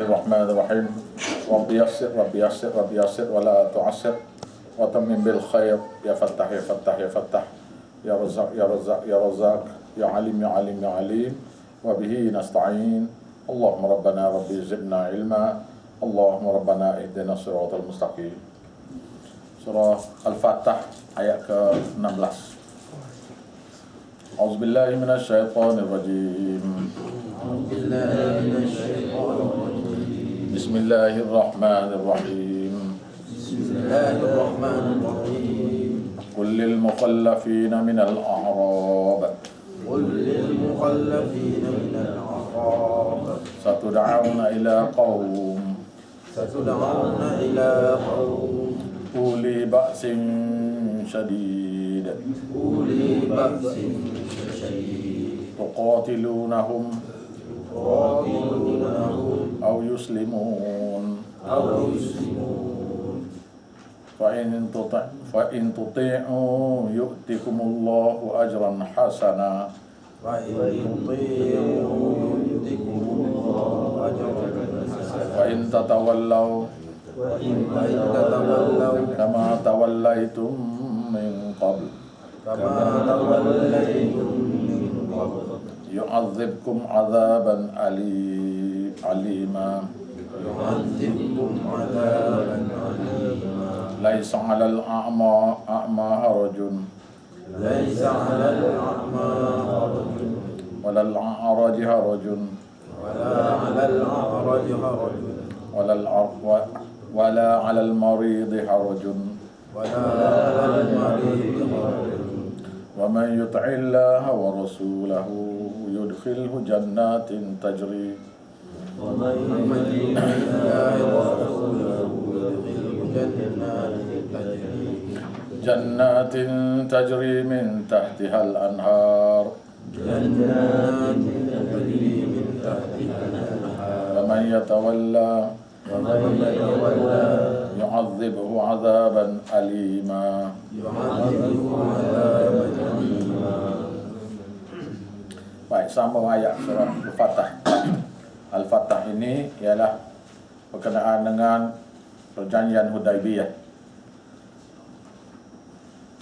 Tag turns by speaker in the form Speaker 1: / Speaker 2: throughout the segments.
Speaker 1: Bismillahirrahmanirrahim. Rabbi yassir, Rabbi yassir, Rabbi yassir, wa la tu'assir, wa tammim bil khair, ya fattah, ya fattah, ya fattah, ya razak, ya razak, ya razak, ya alim, ya alim, ya alim, wa bihi nasta'in. Allahumma rabbana rabbi zidna ilma, Allahumma rabbana ihdina siratal mustaqim. Surah Al-Fatah ayat ke-16. A'udzubillahi minasyaitonir rajim. Bismillahirrahmanirrahim.
Speaker 2: Bismillahirrahmanirrahim.
Speaker 1: Qul lil mukhallafina minal a'rab
Speaker 2: قل للمخلفين من الأعراب
Speaker 1: satud'auna ila qaum
Speaker 2: ستدعون إلى قوم
Speaker 1: uli ba'sin syadid
Speaker 2: أولي بأس شديد
Speaker 1: tuqatilunahum
Speaker 2: يقاتلونهم
Speaker 1: aw yuslimun
Speaker 2: أو يسلمون
Speaker 1: fa in tuti'u yu'tikumullahu ajran hasana
Speaker 2: فإن تطيعوا يؤتكم الله أجرا حسنا
Speaker 1: wa in tatawallaw
Speaker 2: وإن تتولوا
Speaker 1: kama tawallaitum min qabl
Speaker 2: كما توليتم من قبل
Speaker 1: yu'adzibkum 'adzaban alima
Speaker 2: يعذبكم عذابا أليما
Speaker 1: laisa 'alal a'ma harajun
Speaker 2: ليس على الأعمى حرج
Speaker 1: walal a'raji harajun
Speaker 2: ولا على الأعرج حرج
Speaker 1: wala 'alal maridi harajun
Speaker 2: ولا على المريض حرج
Speaker 1: wa man yuti'illaha wa rasulahu yudkhilhu jannatin tajri
Speaker 2: ومن يطع الله ورسوله يدخله
Speaker 1: jannatin tajri min tahtihal anhar
Speaker 2: جنات تجري من تحتها الأنهار
Speaker 1: wa man yatawalla
Speaker 2: ومن يتولى
Speaker 1: yu'adzibhu 'adzaban alima.
Speaker 2: يعذبه عذابا أليما.
Speaker 1: Baik, sambung ayat surah Al-Fatah. Al-Fatah ini ialah berkenaan dengan perjanjian Hudaibiyah.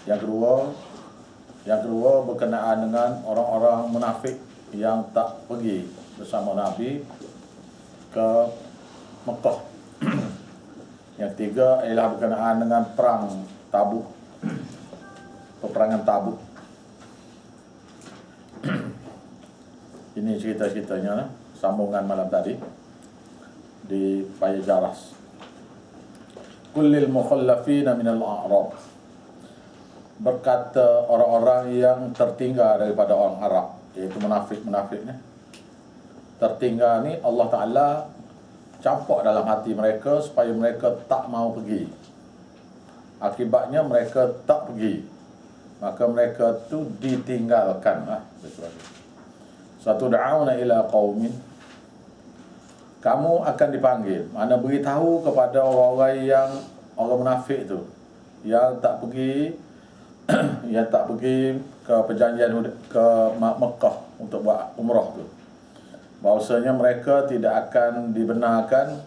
Speaker 1: Yang kedua berkenaan dengan orang-orang munafik yang tak pergi bersama Nabi ke Mekah. Yang ketiga ialah berkenaan dengan perang Tabuk, peperangan Tabuk. Ini cerita-ceritanya, sambungan malam tadi di Paya Jaras. Kullil mukhallafina minal a'rab, berkata orang-orang yang tertinggal daripada orang Arab, iaitu munafik-munafik ni. Tertinggal ni Allah Ta'ala campak dalam hati mereka supaya mereka tak mau pergi. Akibatnya mereka tak pergi, maka mereka tu ditinggalkan lah. Satud'auna ila qaumin, kamu akan dipanggil, mana beritahu kepada orang-orang yang orang munafik tu yang tak pergi yang tak pergi ke perjanjian ke Mekah untuk buat umrah tu, bahawasanya mereka tidak akan dibenarkan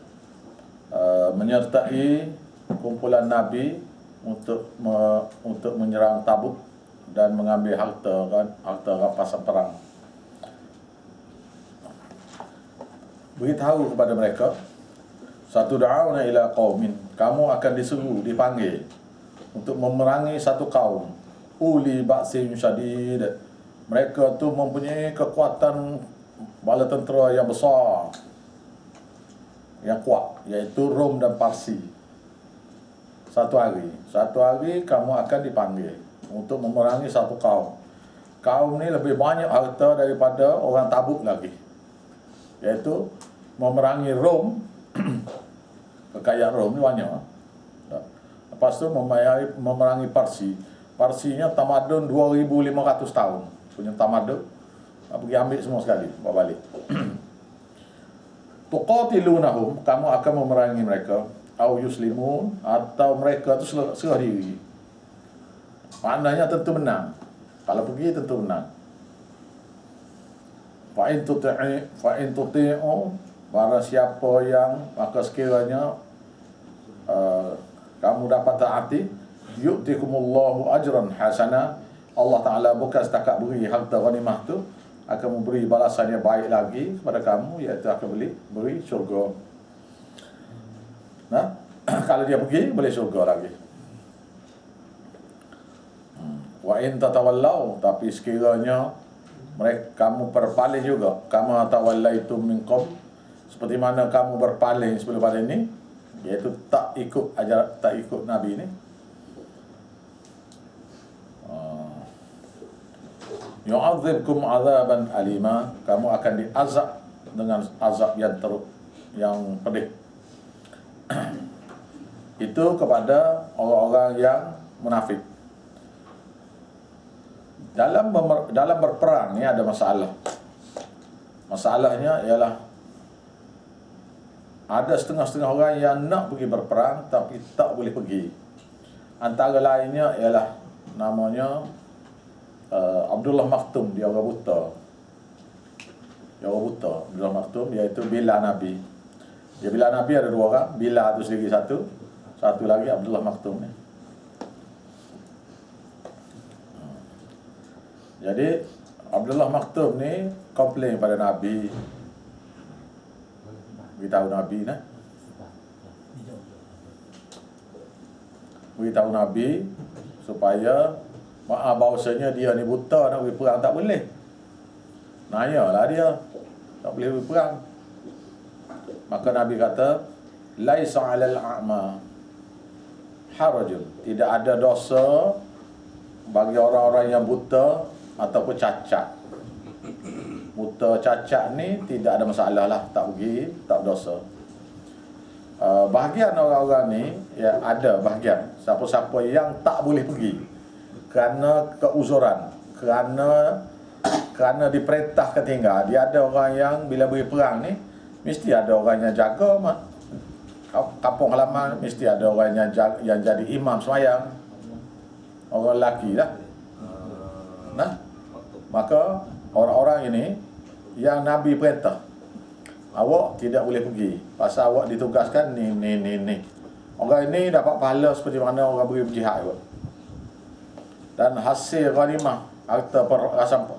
Speaker 1: menyertai kumpulan Nabi untuk menyerang Tabuk dan mengambil harta rampasan perang. Beritahu kepada mereka, satud'auna ila qaumin, kamu akan disuruh, dipanggil untuk memerangi satu kaum, uli ba'sin syadid, mereka tu mempunyai kekuatan bala tentera yang besar, yang kuat, iaitu Rom dan Parsi. Satu hari kamu akan dipanggil untuk memerangi satu kaum. Kaum ni lebih banyak harta daripada orang Tabuk lagi, iaitu memerangi Rom. Kekayaan Rom ni banyak. Lepas tu memerangi Parsi. Parsinya tamadun 2500 tahun punya tamadun. Pergi ambil semua sekali, bawa balik. Tuqatilunahum, kamu akan memerangi mereka, au yuslimun, atau mereka tu serah diri. Maknanya tentu menang. Kalau pergi tentu menang. Fa in tuti'u barang siapa yang maka sekiranya kamu dapat taati, yu'tikumullahu ajran hasana, Allah Ta'ala bukan setakat beri harta ghanimah tu, akan memberi balasan yang baik lagi kepada kamu, iaitu akan beri syurga. Nah, kalau dia pergi boleh syurga lagi. Wa in tatawallau, tapi sekiranya kamu berpaling juga, kama tawallaitum min qabl, seperti mana kamu berpaling sebelum pada ini, iaitu tak ikut Nabi ni. Yu'adzibkum azaban alima, kamu akan diazab dengan azab yang pedih. Itu kepada orang-orang yang munafik. Dalam berperang ni ada masalah. Masalahnya ialah ada setengah-setengah orang yang nak pergi berperang tapi tak boleh pergi. Antara lainnya ialah namanya Abdullah Maktum, dia orang buta. Abdullah Maktum, iaitu bila Nabi. Dia bila Nabi ada dua orang, bila tu sendiri satu lagi Abdullah Maktum ni. Jadi Abdullah Maktum ni komplain pada Nabi, beritahu Nabi nah. Beritahu Nabi supaya bahawasanya dia ni buta, nak pergi perang tak boleh. Nanyalah dia, tak boleh pergi perang. Maka Nabi kata, laisa 'alal a'ma harajun, tidak ada dosa bagi orang-orang yang buta ataupun cacat. Buta cacat ni tidak ada masalah lah, tak pergi, tak berdosa. Bahagian orang-orang ni, ya ada bahagian siapa-siapa yang tak boleh pergi kerana keuzuran, kerana diperintahkan tinggal. Dia ada orang yang bila pergi perang ni mesti ada orang yang jaga kampung halaman, mesti ada orang yang jadi imam sembahyang, orang lelaki lah. Nah, maka orang-orang ini yang Nabi perintah, awak tidak boleh pergi pasal awak ditugaskan ni. Orang ini dapat pahala seperti mana orang pergi berjihad kot. Dan hasil ghanimah, harta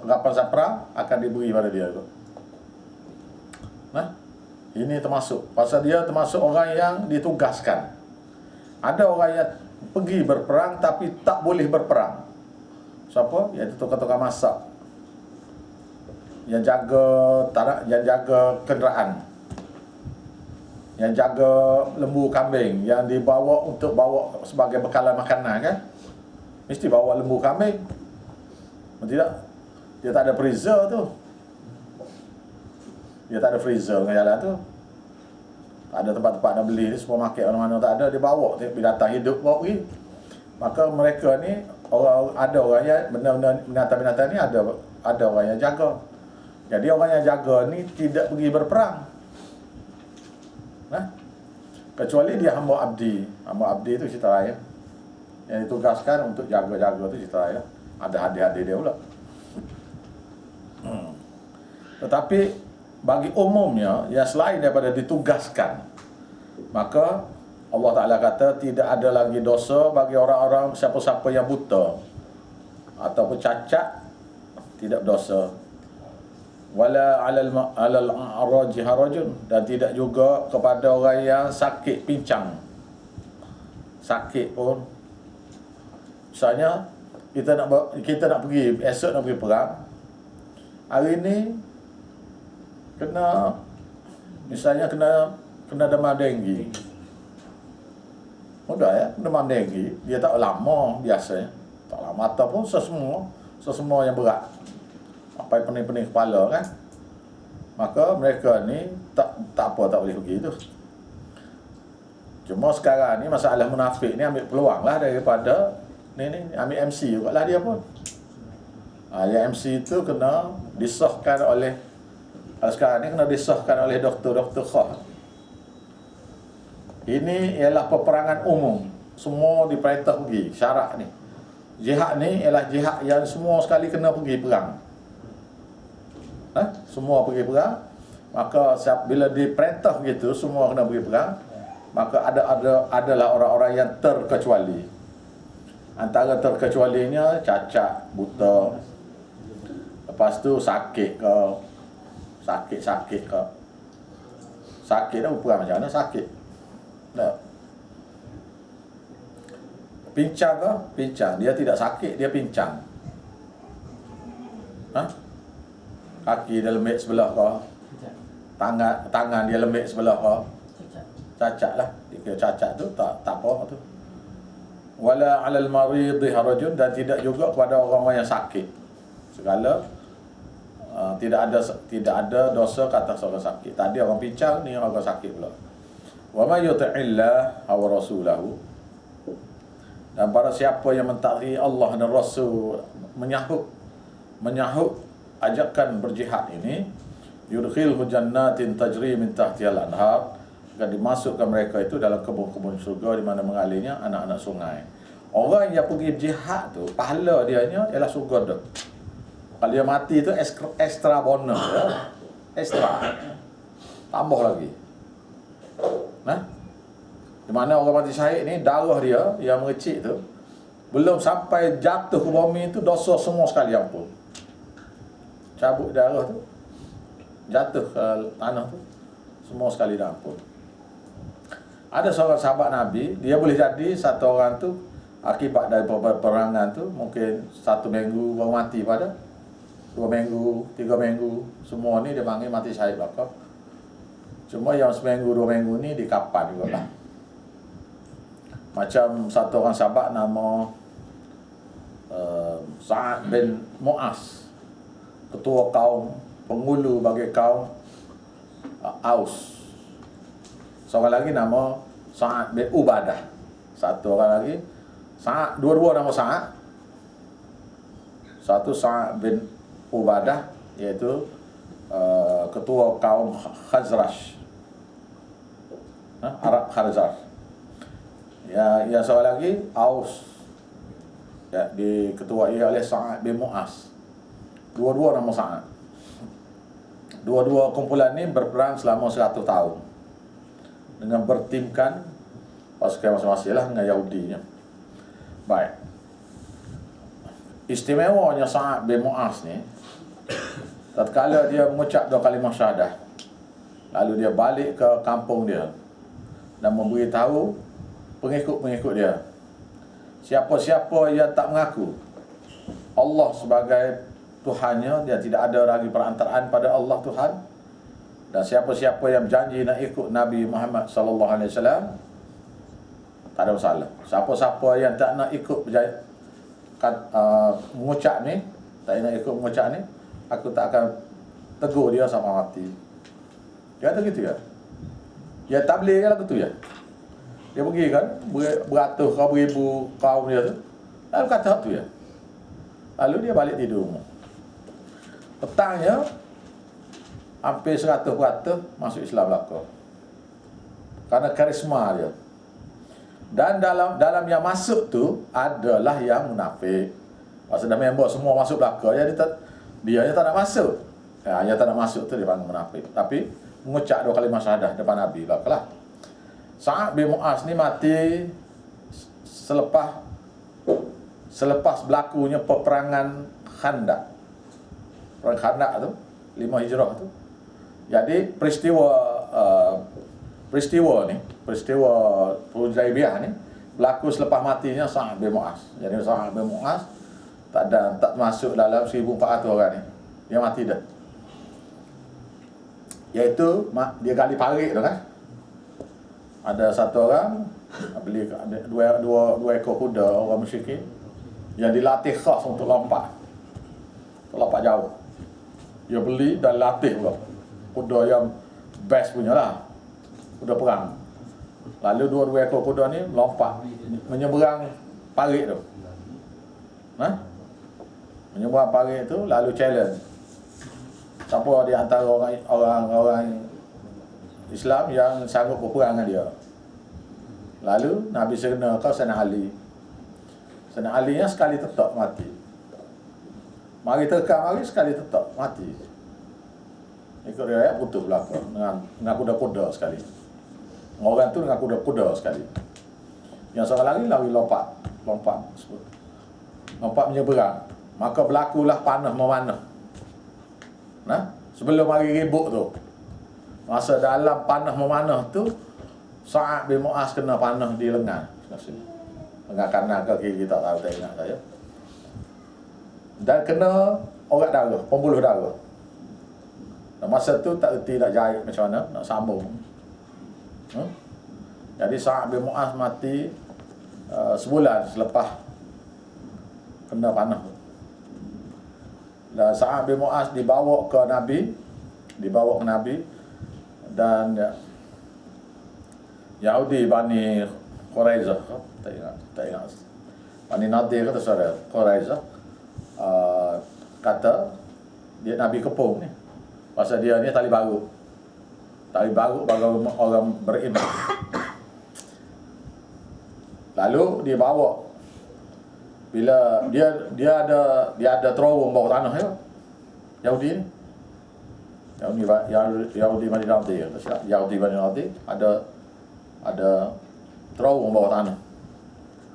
Speaker 1: rampasan perang akan diberi pada dia kot. Nah, ini termasuk, pasal dia termasuk orang yang ditugaskan. Ada orang yang pergi berperang tapi tak boleh berperang. Siapa? Iaitu tukang-tukang masak, yang jaga kenderaan, yang jaga lembu kambing yang dibawa untuk bawa sebagai bekalan makanan kan. Mesti bawa lembu kambing. Tidak, dia tak ada freezer tu. Dia tak ada freezer dengan jalan tu. Tak ada tempat-tempat nak beli ni, supermarket mana-mana tak ada, dia bawa binatang hidup bawa pergi. Maka mereka ni ada orang yang binatang-binatang ni ada orang yang jaga. Jadi orang yang jaga ni tidak pergi berperang. Nah, kecuali dia hamba abdi. Hamba abdi tu cerita lain. Yang ditugaskan untuk jaga-jaga tu cerita lain. Ada adik-adik dia pula. Tetapi bagi umumnya yang selain daripada ditugaskan, maka Allah Ta'ala kata tidak ada lagi dosa bagi orang-orang siapa-siapa yang buta ataupun cacat, tidak dosa. Wala 'alal a'raji harajun, dan tidak juga kepada orang yang sakit pincang. Sakit pun, misalnya kita nak pergi, esok nak pergi perang, hari ni misalnya kena demam denggi. Mudah ya, demam denggi, dia tak lama biasanya. Tak lama ataupun sesemua yang berat. Apa yang pening-pening kepala kan. Maka mereka ni tak apa, tak boleh pergi tu. Cuma sekarang ni masalah munafik ni ambil peluang lah daripada ni ambil MC juga lah dia pun. Yang MC tu kena disahkan oleh, sekarang ni kena disahkan oleh doktor-doktor khas. Ini ialah peperangan umum, semua diperintah pergi. Syarat ni, jihad ni ialah jihad yang semua sekali kena pergi perang. Semua pergi perang. Maka bila diperintah gitu semua kena pergi perang, maka adalah orang-orang yang terkecuali. Antara terkecualinya cacat, buta, lepas tu sakit ke, sakit ke. Sakit dah perang macam mana sakit? Tak. Pincang ke? Pincang. Dia tidak sakit, dia pincang. Kaki dia lembik sebelah ke? Tangan dia lembik sebelah ke? Cacat lah. Dia cacat tu tak apa tu. Wala 'alal maridhi harajun, dan tidak juga kepada orang-orang yang sakit. Segala tidak ada dosa ke atas orang sakit. Tadi orang pincang, ni orang sakit pula. Wa may yuti'illah wa rasulahu, dan para siapa yang mentaati Allah dan Rasul, menyahut ajakan berjihad ini, yudkhilhu jannatin tajri min tahtihal anhar, akan dimasukkan mereka itu dalam kebun-kebun surga di mana mengalirnya anak-anak sungai. Orang yang pergi jihad tu, pahala dia ialah surga tu. Kalau dia mati tu extra bonus ya. Extra. Tambah lagi. Di mana orang mati syahid ni, darah dia yang mengecik tu belum sampai jatuh ke bumi tu, dosa semua sekali ampun. Cabut darah tu, jatuh ke tanah tu, semua sekali dah ampun. Ada seorang sahabat Nabi, dia boleh jadi satu orang tu akibat dari peperangan tu mungkin 1 minggu baru mati, pada 2 minggu, 3 minggu, semua ni dia panggil mati syahid bakar. Cuma yang 1 minggu 2 minggu ni di kapan juga lah. Macam satu orang sahabat nama Sa'ad bin Mu'az, ketua kaum, pengulu bagi kaum Aus. Seorang lagi nama Sa'ad bin Ubadah. Satu orang lagi Sa'ad, dua-dua nama Sa'ad. Satu Sa'ad bin Ubadah, iaitu ketua kaum Khazraj, Arab Khazraj. Yang seorang lagi Aus, ya, diketuai oleh Sa'ad bin Mu'az. Dua-dua nama Sa'ad. Dua-dua kumpulan ni berperang selama 100 tahun dengan bertimkan pasukan masing-masing lah dengan Yahudinya. Baik. Istimewanya Sa'ad bin Mu'az ni, tatkala dia mengucap 2 kalimah syahadah, lalu dia balik ke kampung dia dan memberitahu pengikut-pengikut dia, siapa-siapa yang tak mengaku Allah sebagai Tuhannya, dia tidak ada lagi perantaraan pada Allah Tuhan, dan siapa-siapa yang berjanji nak ikut Nabi Muhammad sallallahu alaihi wasallam, tak ada masalah. Siapa-siapa yang tak nak ikut mengucap ni, tak nak ikut mengucap ni, aku tak akan tegur dia sampai mati. Dia kata gitu ya. Dia tabligh kan begitu ya. Dia pergi kan, beratus kau beribu kaum dia tu, lalu kata tu ya. Lalu dia balik tidur rumah. Petangnya hampir 100% masuk Islam belaka. Karena karisma dia. Dan dalam yang masuk tu adalah yang munafik. Maksudnya member semua masuk belaka, jadi dia tak nak masuk. Yang tak nak masuk tu dia panggil munafik. Tapi mengucap 2 kalimah syahadah depan Nabi belakalah. Sa'ad bin Mu'az ni mati selepas berlakunya peperangan Khandaq. Perang Khandaq tu 5 Hijrah tu. Jadi peristiwa Hudaibiyah ni berlaku selepas matinya Sa'ad bin Mu'az. Jadi Sa'ad bin Mu'az tak masuk dalam 1,400 orang ni. Dia mati dah. Iaitu dia gali parit tu kan. Ada satu orang beli dua ekor kuda orang musyrikin yang dilatih khas untuk lompat jauh. Dia beli dan latih pula kuda yang best punya lah, kuda perang. Lalu dua ekor kuda ni lompat menyeberang parit tu. Menyeberang parit tu lalu challenge siapa di antara orang Islam yang sanggup berperang dengan dia. Lalu Nabi serna kau Sayyidina Ali. Sayyidina Ali nya sekali tetap mati. Mari terkam mari sekali tetap mati. Ikut riwayat putus belaka dengan kuda-kuda sekali. Orang tu dengan kuda-kuda sekali. Yang seorang lari lompat menyeberang. Maka berlakulah panah memanah. Nah, sebelum hari ribut tu, masa dalam panah memanah tu, Sa'ad bin Mu'az kena panah di lengan. Lengan kanan ke kiri tak tahu, tak ingat saya. Dan kena orat darah, pembuluh darah. Dan masa tu tak erti nak jahit macam mana, nak sambung. Jadi Sa'ad bin Mu'az mati sebulan selepas kena panah. Dan Sa'ad bin Mu'az dibawa ke Nabi dan Yahudi Bani Quraizah, tak ingat Bani Nadir kata saudara Quraizah, kata dia Nabi kepung ni, pasal dia ni tali baru bagi orang beriman. Lalu dia bawa, bila dia ada terowong bawah tanah ya, Yahudi ni, Yahudi Bani Nadir, Yahudi Bani Nadir ada terowong bawah tanah.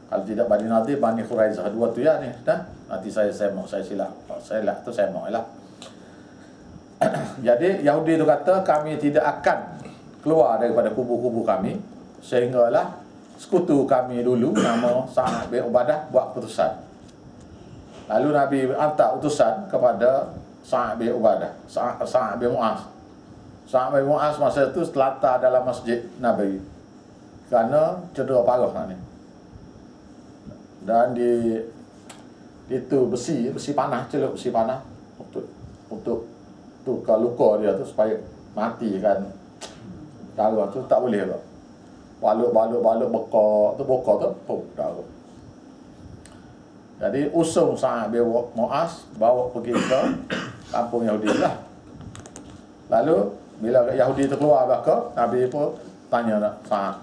Speaker 1: Kalau tidak Bani Nadir, Bani Quraizah, dua tu ya ni dah. Nanti saya silap tu saya mau lah. Jadi Yahudi tu kata, kami tidak akan keluar daripada kubu-kubu kami sehinggalah sekutu kami dulu nama Sa'ad bin Ubadah buat keputusan. Lalu Nabi hantar utusan kepada Sa'ad bin Ubadah, Sa'ad bin Mu'az. Sa'ad bin Mu'az masa itu terlantar dalam masjid Nabi kerana cedera parah ni. Dan itu besi panah, celup besi panah untuk tukar luka dia tu supaya mati kan. Darah tu tak boleh tak. Balut bokok tu pum darah. Jadi usung Sa'ad bin Mu'az bawa pergi ke kampung Yahudi lah. Lalu bila Yahudi tu keluar belaka, Nabi pun tanya nak Sa'ad,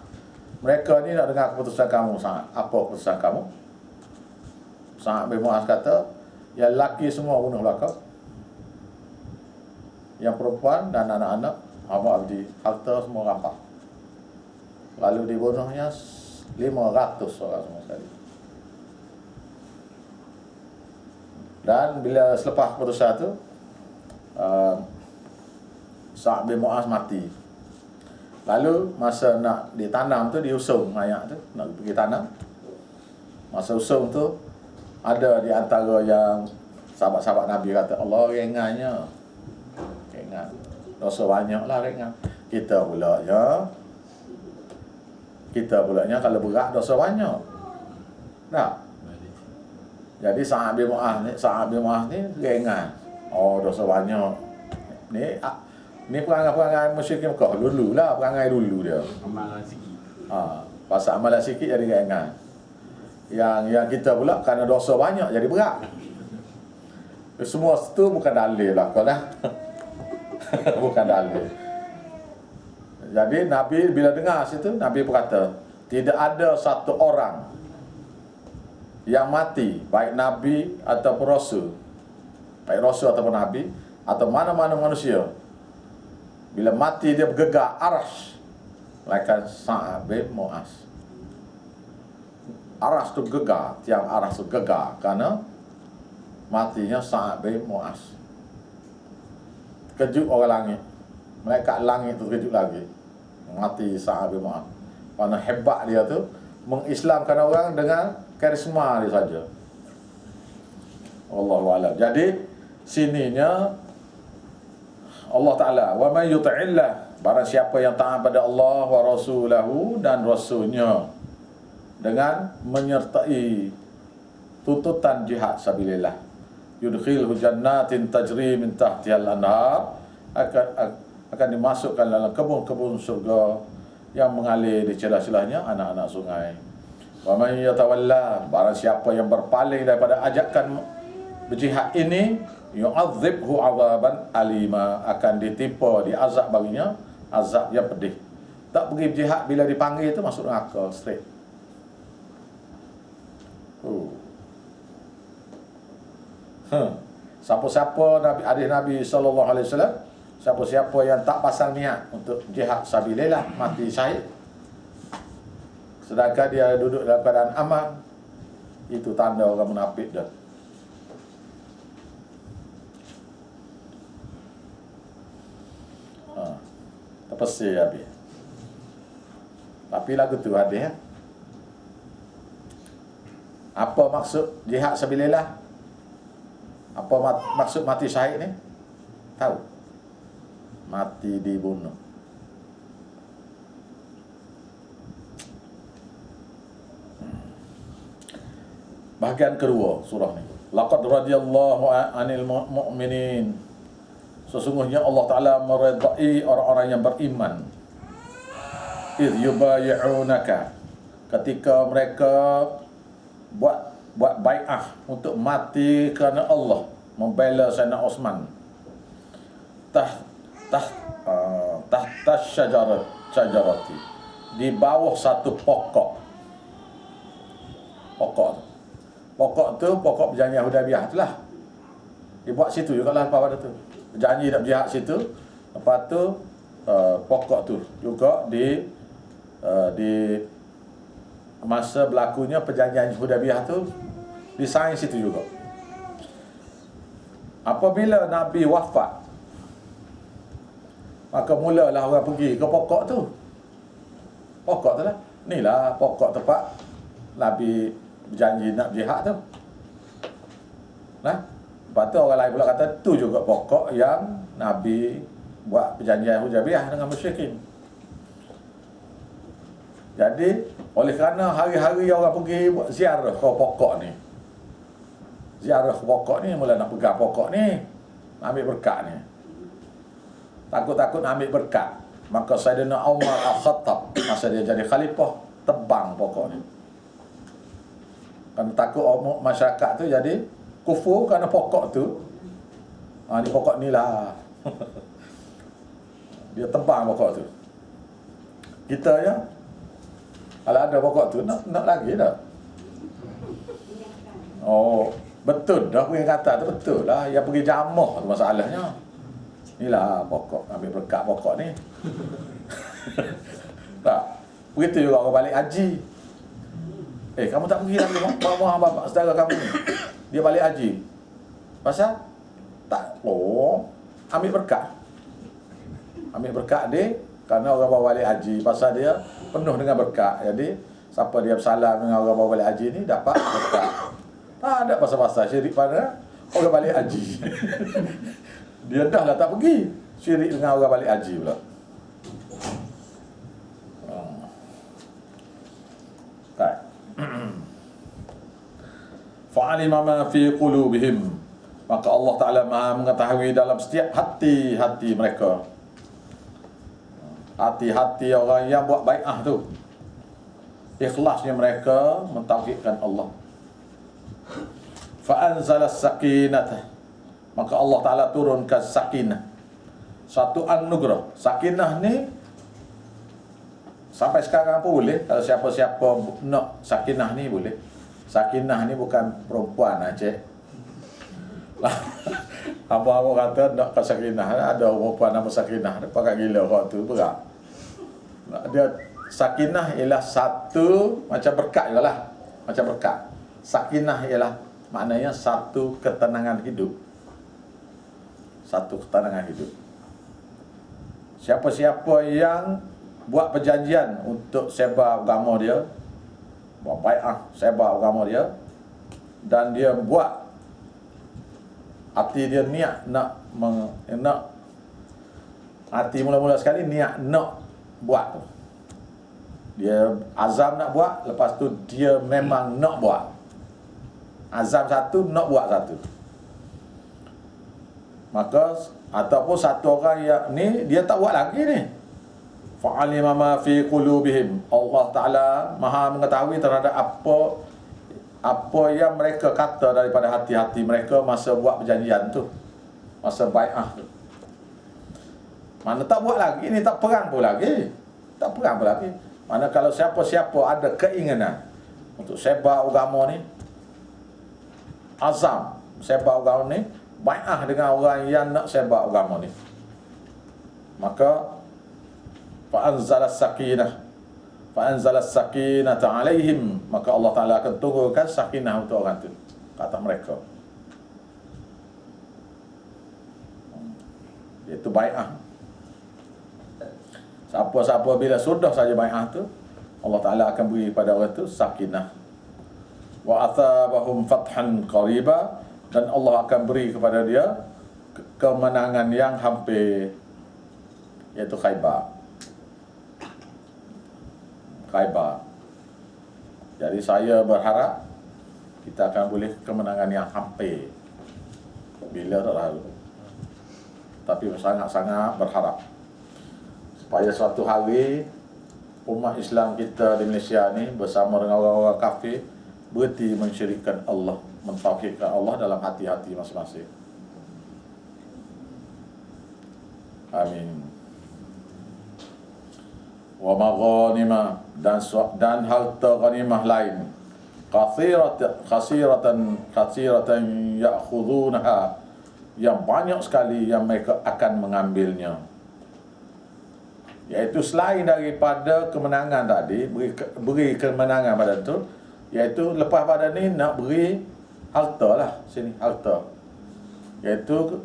Speaker 1: mereka ni nak dengar keputusan kamu Sa'ad. Apa keputusan kamu? Sa'ad bin Mu'az kata, yang lelaki semua bunuh belaka, yang perempuan dan anak-anak hamba abdi, harta semua rampas. Lalu dibunuhnya 500 orang semua sekali. Dan bila selepas keputusan tu, Sa'ad bin Mu'az mati. Lalu masa nak ditanam tu, diusung mayat tu, nak pergi tanam. Masa usung tu, ada di antara yang sahabat-sahabat Nabi kata, Allah ringannya, dosa banyak lah ringan. Kita pulanya kalau berat dosa banyak. Tak? Jadi Sa'ad bin Mu'az ni ringan. Oh, dosa banyak. Ni perangai musyrikin Mekah dulu lah, perangai dulu dia.
Speaker 2: Amalan sikit.
Speaker 1: Pasal amalan sikit jadi ringan. Yang kita pula kerana dosa banyak jadi berat. Semua itu bukan dalil lah kau dah. Bukan dalil. Jadi Nabi bila dengar situ, Nabi berkata, tidak ada satu orang yang mati, baik Nabi ataupun Rasul, baik Rasul ataupun Nabi, atau mana-mana manusia, bila mati dia bergegar aras, melainkan Sa'ad bin Mu'az. Aras tu gegar, tiang aras tu gegar kerana matinya Sa'ad bin Mu'az. Kejut orang langit, malaikat langit tu kejut lagi, mati Sa'ad bin Mu'az. Kerana hebat dia tu mengislamkan orang dengan karisma dia saja. Wallahu a'lam. Jadi sininya Allah Ta'ala, wa man yuti'illah, barang siapa yang taat pada Allah wa rasulahu dan rasulnya dengan menyertai tuntutan jihad sabilillah, yudkhilhu jannatin tajri min tahtihal anhar, akan dimasukkan dalam kebun-kebun surga yang mengalir di celah-celahnya anak-anak sungai. Wa man yatawalla, barang siapa yang berpaling daripada ajakan berjihad ini, yu'adzibhu 'adzaban alima, akan ditimpa, diazab baginya azab yang pedih. Tak pergi berjihad, bila dipanggil itu masuk neraka straight. Siapa-siapa Nabi, adik Nabi sallallahu alaihi wasallam Siapa-siapa yang tak pasang niat untuk jihad sabilillah, mati syahid, sedangkan dia duduk dalam keadaan aman, itu tanda orang munafik dah. Terpesir habis. Tapi lagu tu hadis. Apa maksud jihad sabilillah? Apa maksud mati syahid ni? Tahu? Mati dibunuh. Bahagian kedua surah ni. Laqad radiyallahu 'anil mu'minin. Sesungguhnya Allah Ta'ala meredai orang-orang yang beriman. Idh yubayi'unaka, ketika mereka buat bai'ah untuk mati kerana Allah, membela Sayyidina Osman. Tahta syajarati, di bawah satu pokok. Pokok tu pokok perjanjian Hudaibiyah tu lah. Dia buat situ juga lah pada tu. Janji nak jihad situ. Lepas tu pokok tu juga di masa berlakunya perjanjian Hudaibiyah tu disain situ juga. Apabila Nabi wafat, maka mulalah orang pergi ke pokok tu. Pokok tu lah. Inilah pokok tempat Nabi berjanji nak jihad tu. Nah, lepas tu orang lain pula kata tu juga pokok yang Nabi buat perjanjian Hudaibiyah dengan musyrikin. Jadi oleh kerana hari-hari orang pergi buat ziarah ke pokok ni, ziarah ke pokok ni, mula nak pegang pokok ni, nak ambil berkat ni. Takut-takut nak ambil berkat, maka Sayyidina Umar Al-Khattab masa dia jadi khalifah, tebang pokok ni. Kerana takut masyarakat tu jadi kufur kerana pokok tu. Ni pokok ni lah. Dia tebang pokok tu. Kita ya, kalau ada pokok tu nak lagi dah. Oh, betul dah punya kata tu, betul lah. Yang pergi jamah tu masalahnya. Inilah pokok, ambil berkat pokok ni. Tak. Begitu juga orang balik haji. Kamu tak pergi lagi bapak saudara kamu ni. Dia balik haji. Pasal tak, ambil berkat. Ambil berkat dia kerana orang bawa balik haji. Pasal dia penuh dengan berkat. Jadi siapa dia bersalam dengan orang bawa balik haji ni dapat berkat. Tak ada pasal-pasal syirik pada orang balik haji. Dia dah lah tak pergi, syirik dengan orang balik haji pula. Tak. Fa'alima ma fi qulubihim, maka Allah Ta'ala Maha mengetahui dalam setiap hati-hati mereka. Hati-hati orang yang buat bai'ah tu, ikhlasnya mereka mentauhidkan Allah. Fa'anzala sakinatah, maka Allah Ta'ala turunkan sakinah, satu anugerah. Sakinah ni sampai sekarang pun boleh. Kalau siapa-siapa nak sakinah ni boleh. Sakinah ni bukan perempuan Aceh. Abang-abang kata nak ke sakinah, ada perempuan nama sakinah, dia pakai gila orang tu, berat. Dia sakinah ialah satu macam berkat juga lah. Macam berkat. Sakinah ialah maknanya satu ketenangan hidup. Satu ketenangan hidup. Siapa-siapa yang buat perjanjian untuk sebar agama dia, buat bai'ah sebar agama dia, dan dia buat hati dia niat nak hati mula-mula sekali niat nak buat tu. Dia azam nak buat, lepas tu dia memang nak buat. Azam satu, nak buat satu. Maka ataupun satu orang yang ni dia tak buat lagi ni. Fa'alima ma fi qulubihim. Allah Ta'ala Maha mengetahui terhadap apa yang mereka kata daripada hati-hati mereka masa buat perjanjian tu, masa bai'ah tu. Mana tak buat lagi ni, tak perang pun lagi. Tak perang pun lagi. Mana kalau siapa-siapa ada keinginan untuk sebar agama ni, azam sebar agama ni, bai'ah dengan orang yang nak sebar agama ni. maka fa'anzalas sakinata alaihim, maka Allah Ta'ala akan turunkan sakinah untuk orang tu, kata mereka, iaitu bai'ah. Siapa-siapa bila sudah saja bai'ah tu, Allah Ta'ala akan beri pada orang tu sakinah. Wa athabahum fathan qariba, dan Allah akan beri kepada dia kemenangan yang hampir, iaitu Khaybar. Jadi saya berharap kita akan boleh kemenangan yang hampir. Bila tak tahu, tapi sangat-sangat berharap supaya suatu hari umat Islam kita di Malaysia ni bersama dengan orang-orang kafir berhenti mensyirikkan Allah, mentauhidkan Allah dalam hati-hati masing-masing. Amin. Wa maghanima, dan harta ghanimah lain, kathiratan ya'khudhunaha, yang banyak sekali yang mereka akan mengambilnya. Iaitu selain daripada kemenangan tadi, beri kemenangan pada tu, iaitu lepas pada ni nak beri harta lah, sini harta, iaitu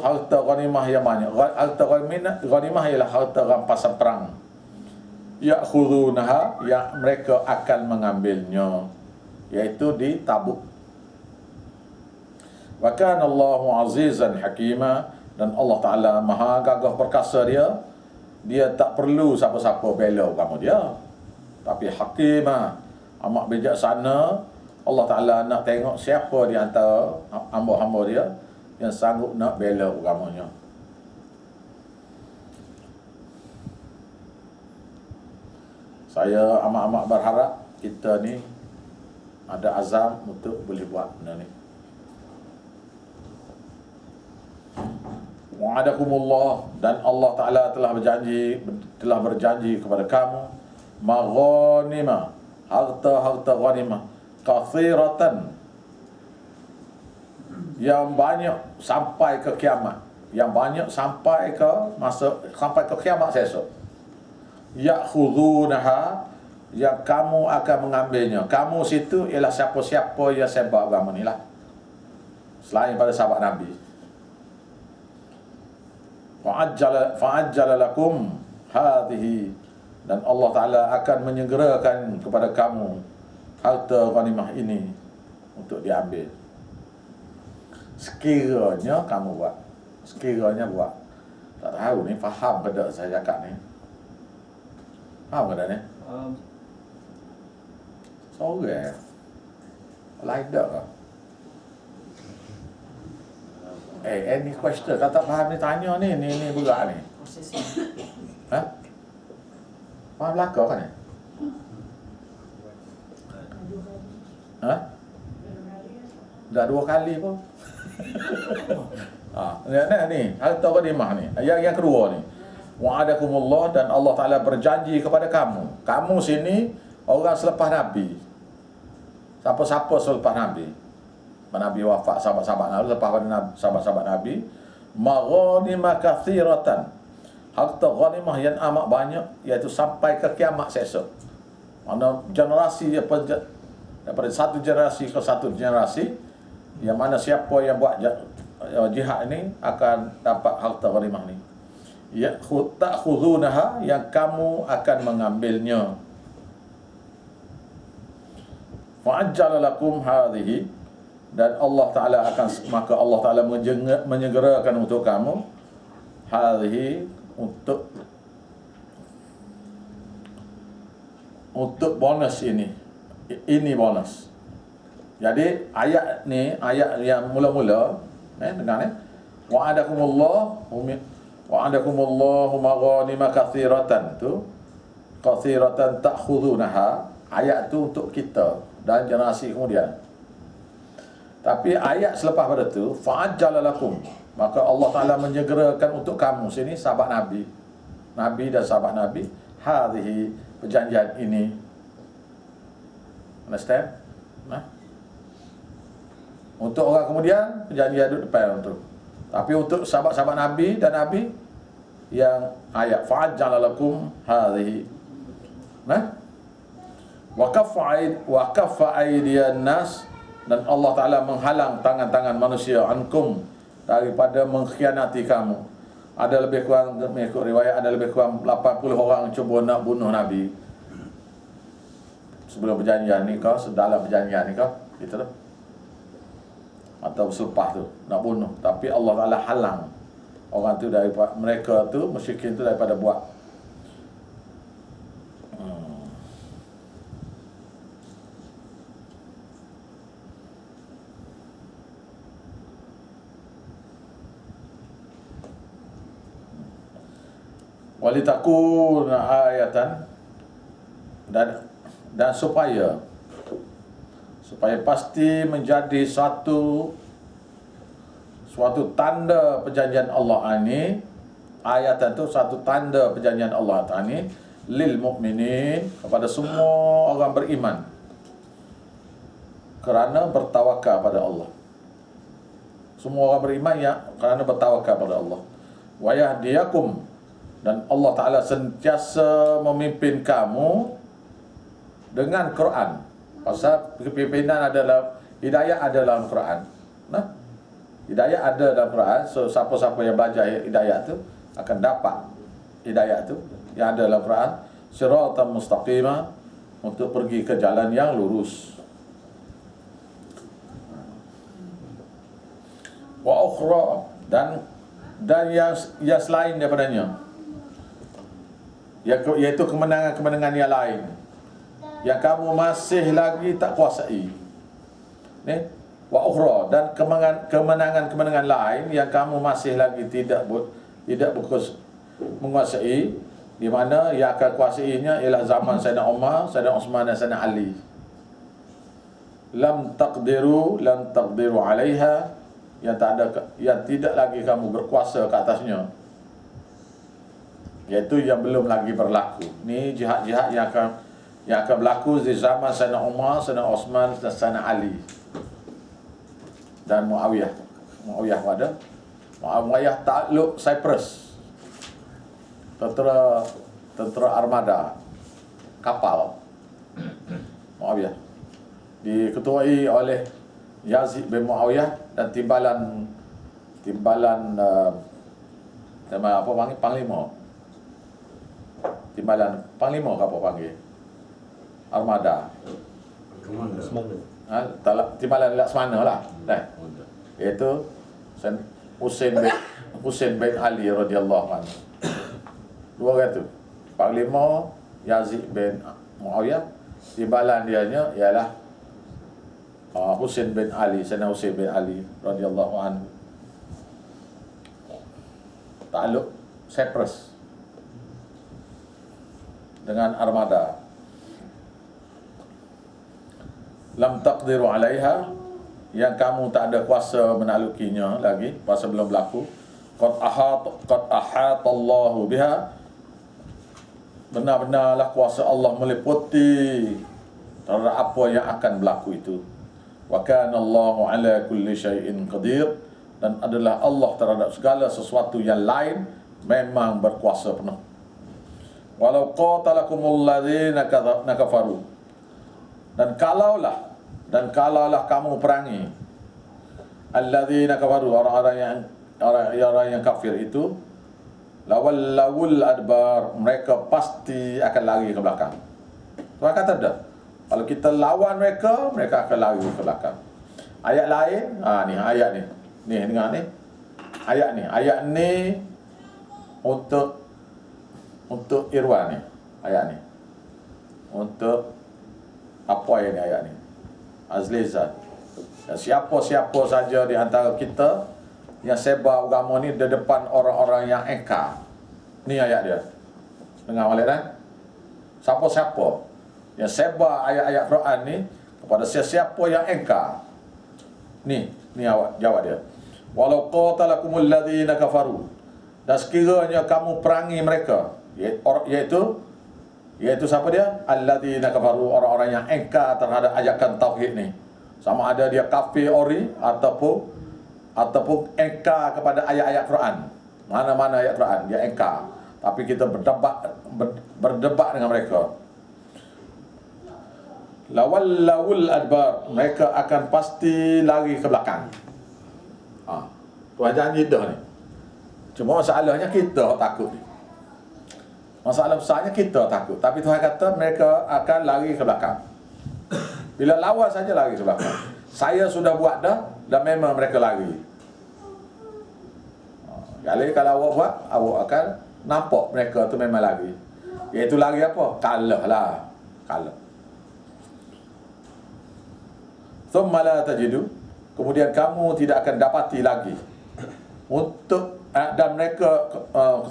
Speaker 1: harta ghanimah yang banyak. Harta ghanimah ialah harta rampasan perang. Ya'khudhunaha, yang mereka akan mengambilnya, iaitu di Tabuk. Wa kana Allahu azizan hakima, dan Allah Ta'ala maha gagah perkasa dia. Dia tak perlu siapa-siapa bela kamu dia, tapi hakimah, amat bijaksana. Allah Ta'ala nak tengok siapa di antara hamba-hamba dia yang sanggup nak bela agamanya. Saya amat-amat berharap kita ni ada azam untuk boleh buat benda ni. Wa'adakumullah, dan Allah Ta'ala telah berjanji kepada kamu maghanimah, harta ghanimah kathiratan, yang banyak sampai ke kiamat, yang banyak sampai ke kiamat esok. Ya'khudhunaha, yang kamu akan mengambilnya. Kamu situ ialah siapa-siapa yang sebar agama ni lah, selain pada sahabat Nabi. Fa'ajjala lakum hadhihi, dan Allah Ta'ala akan menyegerakan kepada kamu harta ghanimah ini untuk diambil. Sekiranya kamu buat, tak tahu ni faham ke tak saya cakap ni? Faham ke tak ni? Sorang lain tak ke? Any question, kalau tak faham ni tanya ni berat ni. Ha? Faham belakang kan ni? Ha? Dah 2 kali pun. Ni harta ghanimah ni. Yang kedua ni, wa'adakumullah, dan Allah Ta'ala berjanji kepada kamu sini orang selepas Nabi. Siapa-siapa selepas Nabi, Nabi wafat, sahabat-sahabat Nabi, lepas pada sahabat-sahabat Nabi, maghanimah kathiratan, harta ghanimah yang amat banyak, iaitu sampai ke kiamat esok. Mana generasi daripada satu generasi ke satu generasi, yang mana siapa yang buat jihad ini akan dapat harta ghanimah ni. Ya ta'khudhunaha, yang kamu akan mengambilnya. Fa'ajjala lakum hadhihi, dan Allah Ta'ala maka Allah Ta'ala menyegerakan untuk kamu hadhihi, untuk bonus ini bonus. Jadi ayat yang mula-mula dengar ni, wa'adakumullahu maghanima kathiratan, tu kathiratan ta'khudhunaha, ayat tu untuk kita dan generasi kemudian. Tapi ayat selepas pada tu, fa'ajjala lakum, maka Allah Ta'ala menyegerakan untuk kamu sini sahabat Nabi dan sahabat Nabi, hadhihi, perjanjian ini. Understand? Untuk orang kemudian perjanjian duduk depan tu. Tapi untuk sahabat-sahabat Nabi dan Nabi, yang ayat fa'ajjala lakum hadhihi. Nah, wa kaffa aydiyan nas, dan Allah Ta'ala menghalang tangan-tangan manusia ankum, daripada mengkhianati kamu. Ada lebih kurang, mengikut riwayat, ada lebih kurang 80 orang cuba nak bunuh Nabi sebelum perjanjian ni kah, sedalam perjanjian ni kah, gitu lah, atau selepas tu nak bunuh. Tapi Allah Ta'ala halang orang tu daripada, mereka tu musyrikin tu daripada buat. Walitakun ayatan, dan supaya pasti menjadi suatu tanda perjanjian Allah ini. Ayatan itu satu tanda perjanjian Allah ini lil mukminin, kepada semua orang beriman, kerana bertawakal pada Allah. Semua orang beriman ya kerana bertawakal pada Allah. Wa yahdiyakum, dan Allah Ta'ala sentiasa memimpin kamu dengan Quran. Pasal kepimpinan adalah hidayah, ada dalam Quran. Nah, hidayah ada dalam Quran. So siapa-siapa yang belajar hidayah tu akan dapat hidayah tu yang ada dalam Quran. Siratan mustaqimah, untuk pergi ke jalan yang lurus. Wa ukhra, dan yang selain daripadanya, iaitu kemenangan-kemenangan yang lain yang kamu masih lagi tak kuasai. Ni, wa ukhra, dan kemenangan-kemenangan lain yang kamu masih lagi tidak menguasai, di mana yang akan kuasainya ialah zaman Sayyidina Umar, Sayyidina Osman dan Sayyidina Ali. Lam taqdiru alaiha, yang tidak lagi kamu berkuasa ke atasnya, iaitu yang belum lagi berlaku. Ni jihad-jihad yang akan berlaku di zaman Sayyidina Umar, Sayyidina Osman dan Sayyidina Ali dan Muawiyah. Muawiyah takluk Cyprus, tentera armada kapal. Muawiyah diketuai oleh Yazid bin Muawiyah, dan timbalan apa panggil panglima. Timbalan panglima ke apa panggil? Armada. Timbalan Laksamana lah. Iaitu Husain bin Ali radhiyallahu anhu. Dua orang tu. Panglima Yazid bin Muawiyah, timbalan dianya ialah Husain bin Ali, Sayyidina Husain bin Ali radhiyallahu anhu. Takluk Cyprus dengan armada. Lam taqdiru alaiha, yang kamu tak ada kuasa menaklukinya lagi, kuasa belum berlaku. Qad ahata Allahu biha, benar-benarlah kuasa Allah meliputi terhadap apa yang akan berlaku itu. Wa kana Allahu ala kulli syai'in qadir, dan adalah Allah terhadap segala sesuatu yang lain memang berkuasa penuh. Walau qatalakumul ladzina kafaru, dan kalaulah kamu perangi alladzina kafaru, orang-orang yang kafir itu, lawul adbar, mereka pasti akan lari ke belakang. Tuhan kata dah, kalau kita lawan mereka, mereka akan lari ke belakang. Ayat lain, ni ayat ni. Ni dengar ni. Ayat ni untuk Irwan ni, ayat ni. Untuk apa ayat ni? Azlizat. Dan siapa-siapa saja di antara kita yang sebar agama ni di depan orang-orang yang engkar. Ni ayat dia. Dengar balik kan? Siapa-siapa yang sebar ayat-ayat Quran ni kepada sesiapa yang engkar. Ni awak jawab dia. Walau qatalakumul ladzina kafaru, dan sekiranya kamu perangi mereka, iaitu siapa dia? Alladzina kafaru, orang-orang yang engkar terhadap ajakan tauhid ni. Sama ada dia kafir ori ataupun engkar kepada ayat-ayat Quran. Mana-mana ayat Quran dia engkar. Tapi kita berdebat dengan mereka. Lawallawul adbar, mereka akan pasti lari ke belakang. Tuhan janji dah ni. Cuma masalahnya kita takut ni. Masalah besarnya kita takut. Tapi Tuhan kata mereka akan lari ke belakang. Bila lawan saja lari ke belakang. Saya sudah buat dah dan memang mereka lari. Kali kalau awak buat, awak akan nampak mereka tu memang lari. Iaitu lari apa? Kalah lah. Kalah. Thumma la tajidu, kemudian kamu tidak akan dapati lagi untuk dan mereka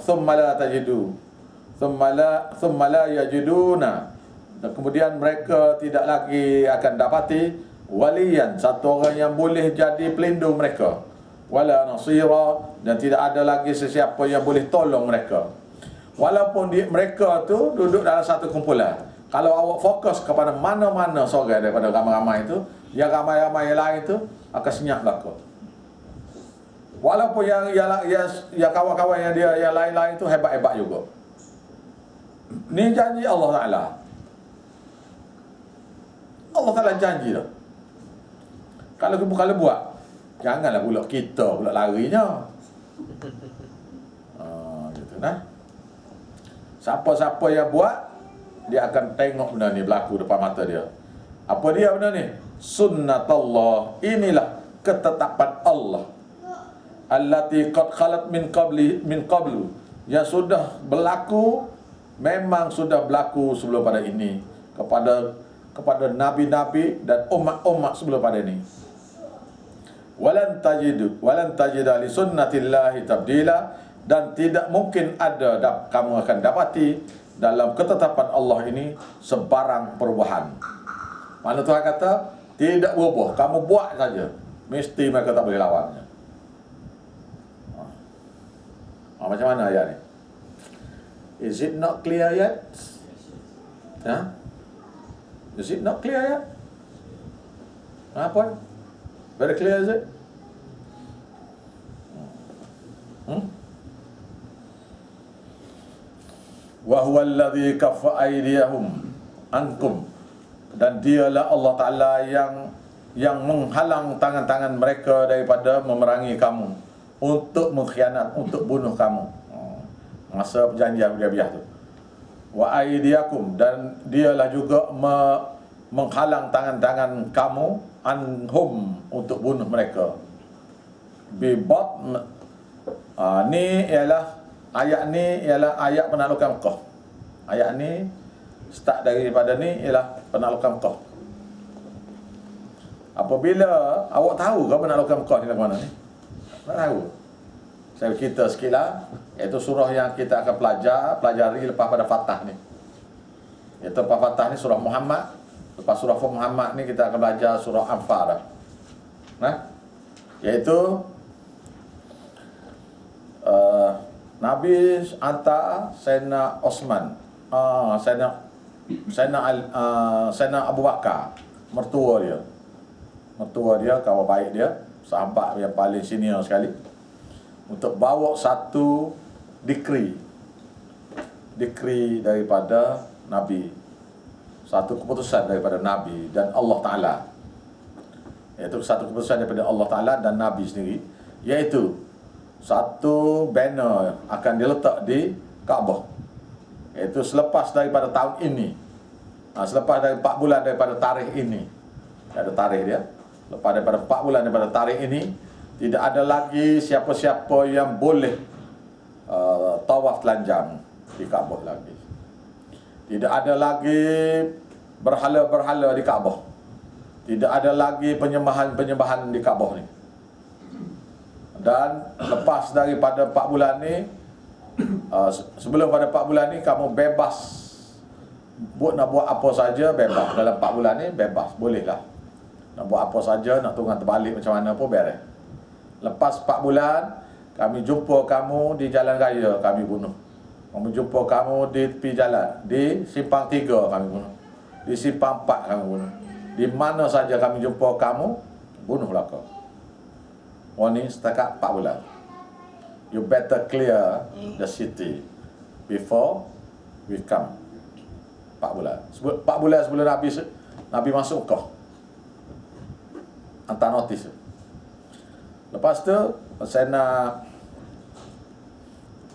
Speaker 1: thumma la tajidu thumma la yajiduna, dan kemudian mereka tidak lagi akan dapati waliyan, satu orang yang boleh jadi pelindung mereka, wala nasira, dan tidak ada lagi sesiapa yang boleh tolong mereka. Walaupun mereka tu duduk dalam satu kumpulan, kalau awak fokus kepada mana-mana seorang daripada ramai-ramai itu, yang ramai-ramai yang lain itu akan senyap belaka. Walaupun yang kawan-kawan yang dia yang lain-lain itu hebat-hebat juga. Ni janji Allah Ta'ala. Allah Ta'ala janji dah. Kalau buat, janganlah pula kita pula larinya. Gitu nah. Siapa-siapa yang buat, dia akan tengok benda ni berlaku depan mata dia. Apa dia benda ni? Sunnatullah. Inilah ketetapan Allah. Allati qad khalat min qablu. Yang sudah berlaku, memang sudah berlaku sebelum pada ini, kepada nabi-nabi dan umat-umat sebelum pada ini. Walan tajida li sunnatillahi tabdila, dan tidak mungkin ada kamu akan dapati dalam ketetapan Allah ini sebarang perubahan. Mana Tuhan kata tidak berubah, kamu buat saja, mesti mereka tak boleh lawannya. Macam mana ayat ni? Is it not clear yet? Is it not clear yet? Apa? Very clear, is it? Wa huwa alladhi kaffa aydiyahum ankum, dan dialah Allah Ta'ala yang menghalang tangan-tangan mereka daripada memerangi kamu, untuk mengkhianat, untuk bunuh kamu. Masa perjanjian Hudaybiyah tu. Wa aydiyakum, dan dialah juga menghalang tangan-tangan kamu anhum, untuk bunuh mereka. Bibat ni ialah ayat ni ialah ayat penaklukan Mekah. Ayat ni start daripada ni ialah penaklukan Mekah. Apabila awak tahu ke penaklukan Mekah ni lagu mana ni? Tak tahu. Saya cerita sikit lah. Iaitu surah yang kita akan pelajari lepas pada Fatah ni. Iaitu lepas Fatah ni surah Muhammad. Lepas surah Muhammad ni kita akan belajar surah Anfal. Iaitu Nabi hantar Sayyidina Osman, Sayyidina Abu Bakar, mertua dia, kawan baik dia, sahabat yang paling senior sekali, untuk bawa satu dikri daripada Nabi, satu keputusan daripada Nabi dan Allah Ta'ala, iaitu satu keputusan daripada Allah Ta'ala dan Nabi sendiri, iaitu satu banner akan diletak di Kaabah, iaitu selepas daripada tahun ini, selepas dari 4 bulan daripada tarikh ini, ada tarikh dia, lepas daripada 4 bulan daripada tarikh ini, tidak ada lagi siapa-siapa yang boleh tawaf telanjang di Kaabah lagi. Tidak ada lagi berhala-berhala di Kaabah. Tidak ada lagi penyembahan-penyembahan di Kaabah ni. Dan lepas daripada 4 bulan ni, sebelum pada 4 bulan ni, kamu bebas nak buat apa saja, bebas. Dalam 4 bulan ni bebas, bolehlah nak buat apa saja, nak tunggang terbalik macam mana pun beres. Lepas 4 bulan, kami jumpa kamu di jalan raya, kami bunuh. Kami jumpa kamu di tepi jalan, di simpang 3 kami bunuh, di simpang 4 kami bunuh. Di mana saja kami jumpa kamu, bunuhlah kau. Oh ni setakat 4 bulan. you better clear the city before we come. 4 bulan. 4 bulan sebelum Nabi masuk Mekah. Hantar notis. Lepas tu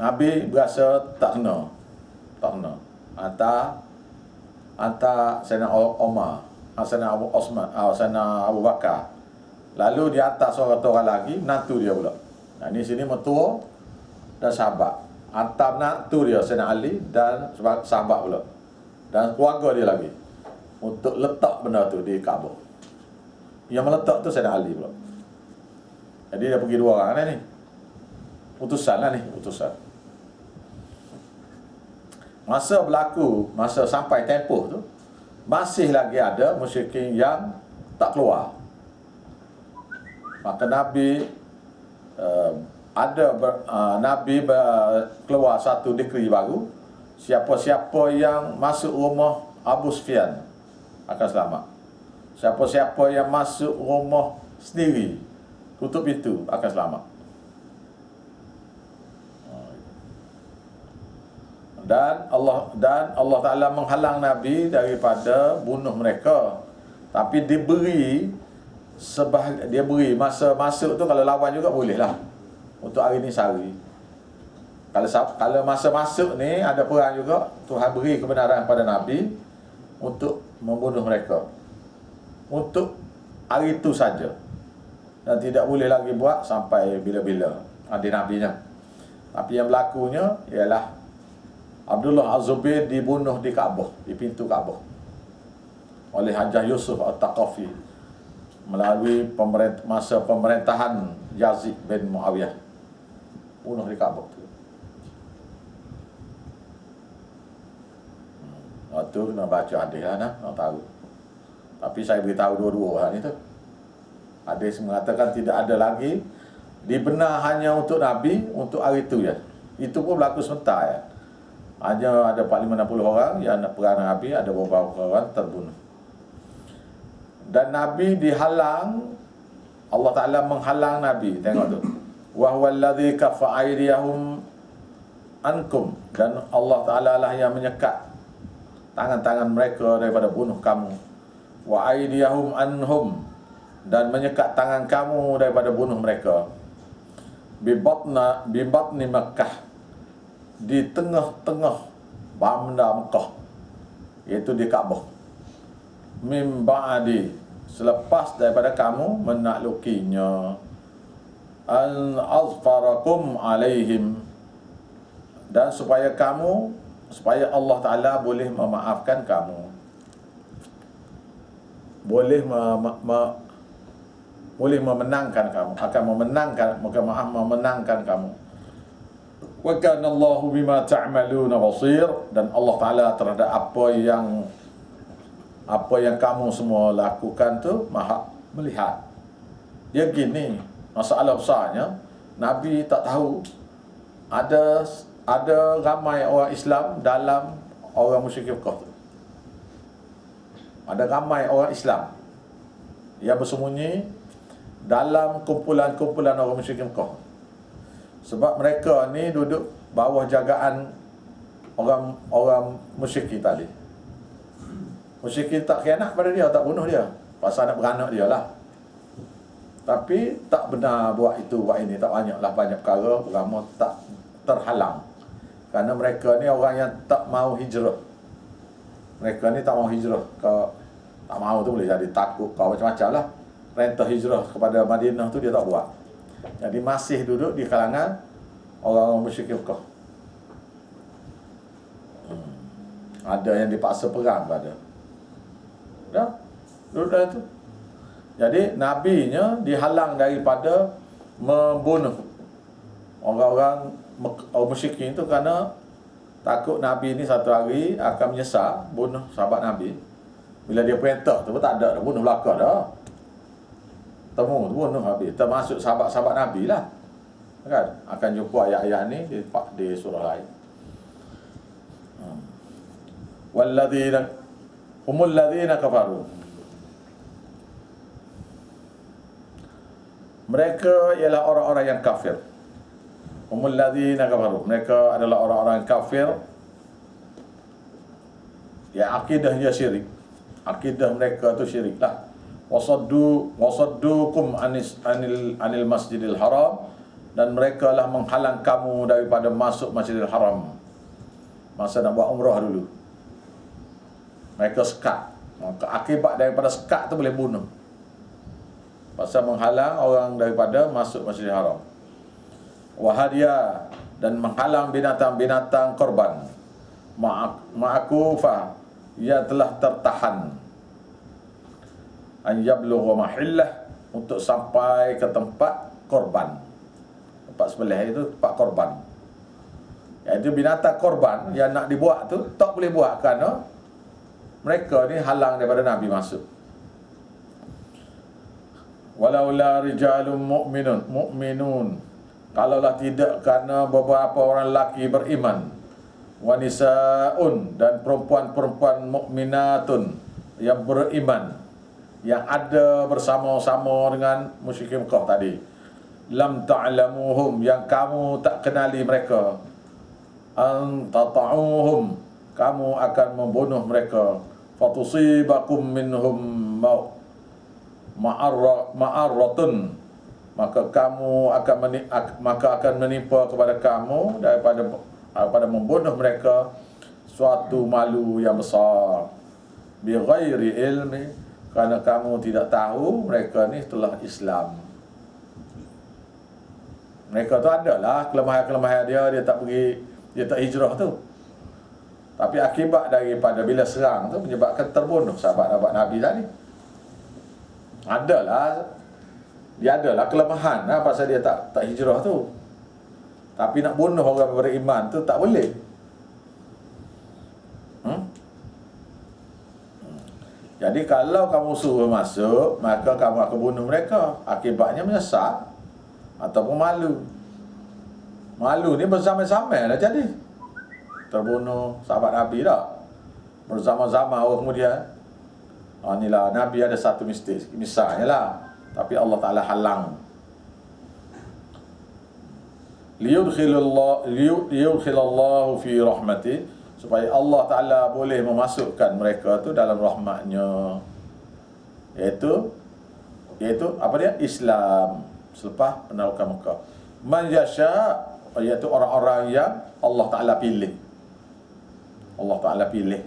Speaker 1: Nabi berasa tak kena. Hantar Sayyidina Umar, Sayyidina Abu Osman, Sayyidina Abu Bakar. Lalu dia hantar seorang lagi, menantu dia pula. Nah, ini sini mertua dan sahabat. Hantar menantu dia Sayyidina Ali dan sahabat pula. Dan keluarga dia lagi. Untuk letak benda tu di Kaabah. Yang meletak tu Sayyidina Ali pula. Jadi dia pergi 2 orang ni. Utusan. Masa sampai tempoh tu, masih lagi ada musyrikin yang tak keluar. Maka Nabi keluar satu dekri baru, siapa-siapa yang masuk rumah Abu Sufyan akan selamat. Siapa-siapa yang masuk rumah sendiri, tutup pintu, akan selamat. Dan Allah Ta'ala menghalang Nabi daripada bunuh mereka. Tapi dia beri masa masuk tu, kalau lawan juga boleh lah. Untuk hari ni sehari. Kalau masa masuk ni ada perang juga, Tuhan beri kebenaran pada Nabi untuk membunuh mereka. Untuk hari itu saja. Dan tidak boleh lagi buat sampai bila-bila adik Nabinya. Tapi yang berlakunya ialah Abdullah Az-Zubair dibunuh di Kaabah, di pintu Kaabah, oleh Hajjaj Yusuf Al-Thaqafi melalui masa pemerintahan Yazid bin Muawiyah. Bunuh di Kaabah tu. Waktu kena baca hadis lah, nak tahu. Tapi saya beritahu dua-dua hal itu. Hadis mengatakan tidak ada lagi dibenar hanya untuk Nabi, untuk hari itu ya. Itu pun berlaku sebentar ya. Hanya ada 450-60 orang yang nak perang Nabi, ada beberapa orang terbunuh. Dan Nabi dihalang, Allah Ta'ala menghalang Nabi. Tengok tu. Wa huwa alladhi kaffa aydiyahum ankum. Dan Allah Ta'ala lah yang menyekat tangan-tangan mereka daripada bunuh kamu. Wa aydiyahum anhum. Dan menyekat tangan kamu daripada bunuh mereka. Bibatni Makkah. Di tengah-tengah bandar Mekah, iaitu di Kaabah. Mim ba'di, selepas daripada kamu menaklukinya. An azfarakum alaihim, dan supaya Allah Ta'ala boleh memaafkan kamu, boleh memenangkan kamu, akan memenangkan kamu. Wa kana Allahu bima ta'maluna basir, dan Allah Ta'ala terhadap apa yang kamu semua lakukan tu Maha melihat. Dia gini, masalah besarnya Nabi tak tahu ada ramai orang Islam dalam orang musyrik Mekah tu. Ada ramai orang Islam yang bersembunyi dalam kumpulan-kumpulan orang musyrik Mekah. Sebab mereka ni duduk bawah jagaan orang musyrik tadi. Musyrik tak khianat pada dia, tak bunuh dia, pasal anak beranak dia lah. Tapi tak benar buat itu, buat ini, tak banyak perkara, agama tak terhalang. Kerana mereka ni orang yang tak mau hijrah. Mereka ni tak mau hijrah tak mau tu boleh jadi takut kau macam-macam lah. Perintah hijrah kepada Madinah tu dia tak buat. Jadi masih duduk di kalangan orang-orang musyrik Mekah. Ada yang dipaksa perang pada. Dah, duduk dalam tu. Jadi nabinya dihalang daripada membunuh orang-orang musyrikin itu kerana takut Nabi ni satu hari akan menyesal bunuh sahabat Nabi. Bila dia perintah tu tak ada dah bunuh belaka dah. Temu tu bunuh Nabi, termasuk sahabat-sahabat Nabi lah. Kan? Akan jumpa ayat-ayat ni di surah lain. Walladzina humul ladzina kafaru. Mereka ialah orang-orang yang kafir. Humul ladzina kafaru, mereka adalah orang-orang kafir yang akidahnya syirik. Akidah mereka tu syirik lah. Wasaddukum anil masjidil haram, dan mereka lah menghalang kamu daripada masuk Masjidil Haram masa nak buat umrah dulu. Mereka sekat. Maka akibat daripada sekat tu boleh bunuh, pasal menghalang orang daripada masuk Masjidil Haram. Wahadia, dan menghalang binatang-binatang korban. Ma'akufah, ia telah tertahan. An yablugha mahillah, untuk sampai ke tempat korban. Tempat sembelih itu tempat korban. Iaitu binatang korban yang nak dibuat tu tak boleh buat kerana mereka ni halang daripada Nabi masuk. Walaula rijalun mu'minun, kalaulah tidak kerana beberapa orang lelaki beriman, wanisaun, dan perempuan-perempuan mukminatun yang beriman, yang ada bersama-sama dengan musyrikin Mekah tadi. Lam ta'lamuhum, yang kamu tak kenali mereka. An tata'uhum, kamu akan membunuh mereka. Fatusibakum minhum ma'arratun, maka kamu akan menimpa kepada kamu daripada membunuh mereka suatu malu yang besar. Bi ghairi ilmi, kerana kamu tidak tahu mereka ni telah Islam. Mereka tu adalah kelemahan-kelemahan dia tak pergi, dia tak hijrah tu. Tapi akibat daripada bila serang tu menyebabkan terbunuh sahabat-sahabat Nabi tadi. Dia adalah kelemahan pasal dia tak hijrah tu. Tapi nak bunuh orang beriman tu tak boleh. Jadi kalau kamu suruh masuk, maka kamu akan bunuh mereka. Akibatnya menyesal ataupun malu. Malu ni bersama-sama dah jadi. Terbunuh sahabat Nabi dah bersama-sama orang kemudian. Inilah Nabi ada satu misalnya lah, tapi Allah Ta'ala halang. Liyudkhilallahu fi rahmati, supaya Allah Ta'ala boleh memasukkan mereka tu dalam rahmatnya, iaitu apa dia? Islam selepas penaklukan Mekah. Man yasha, iaitu orang-orang yang Allah Ta'ala pilih. Allah Ta'ala pilih.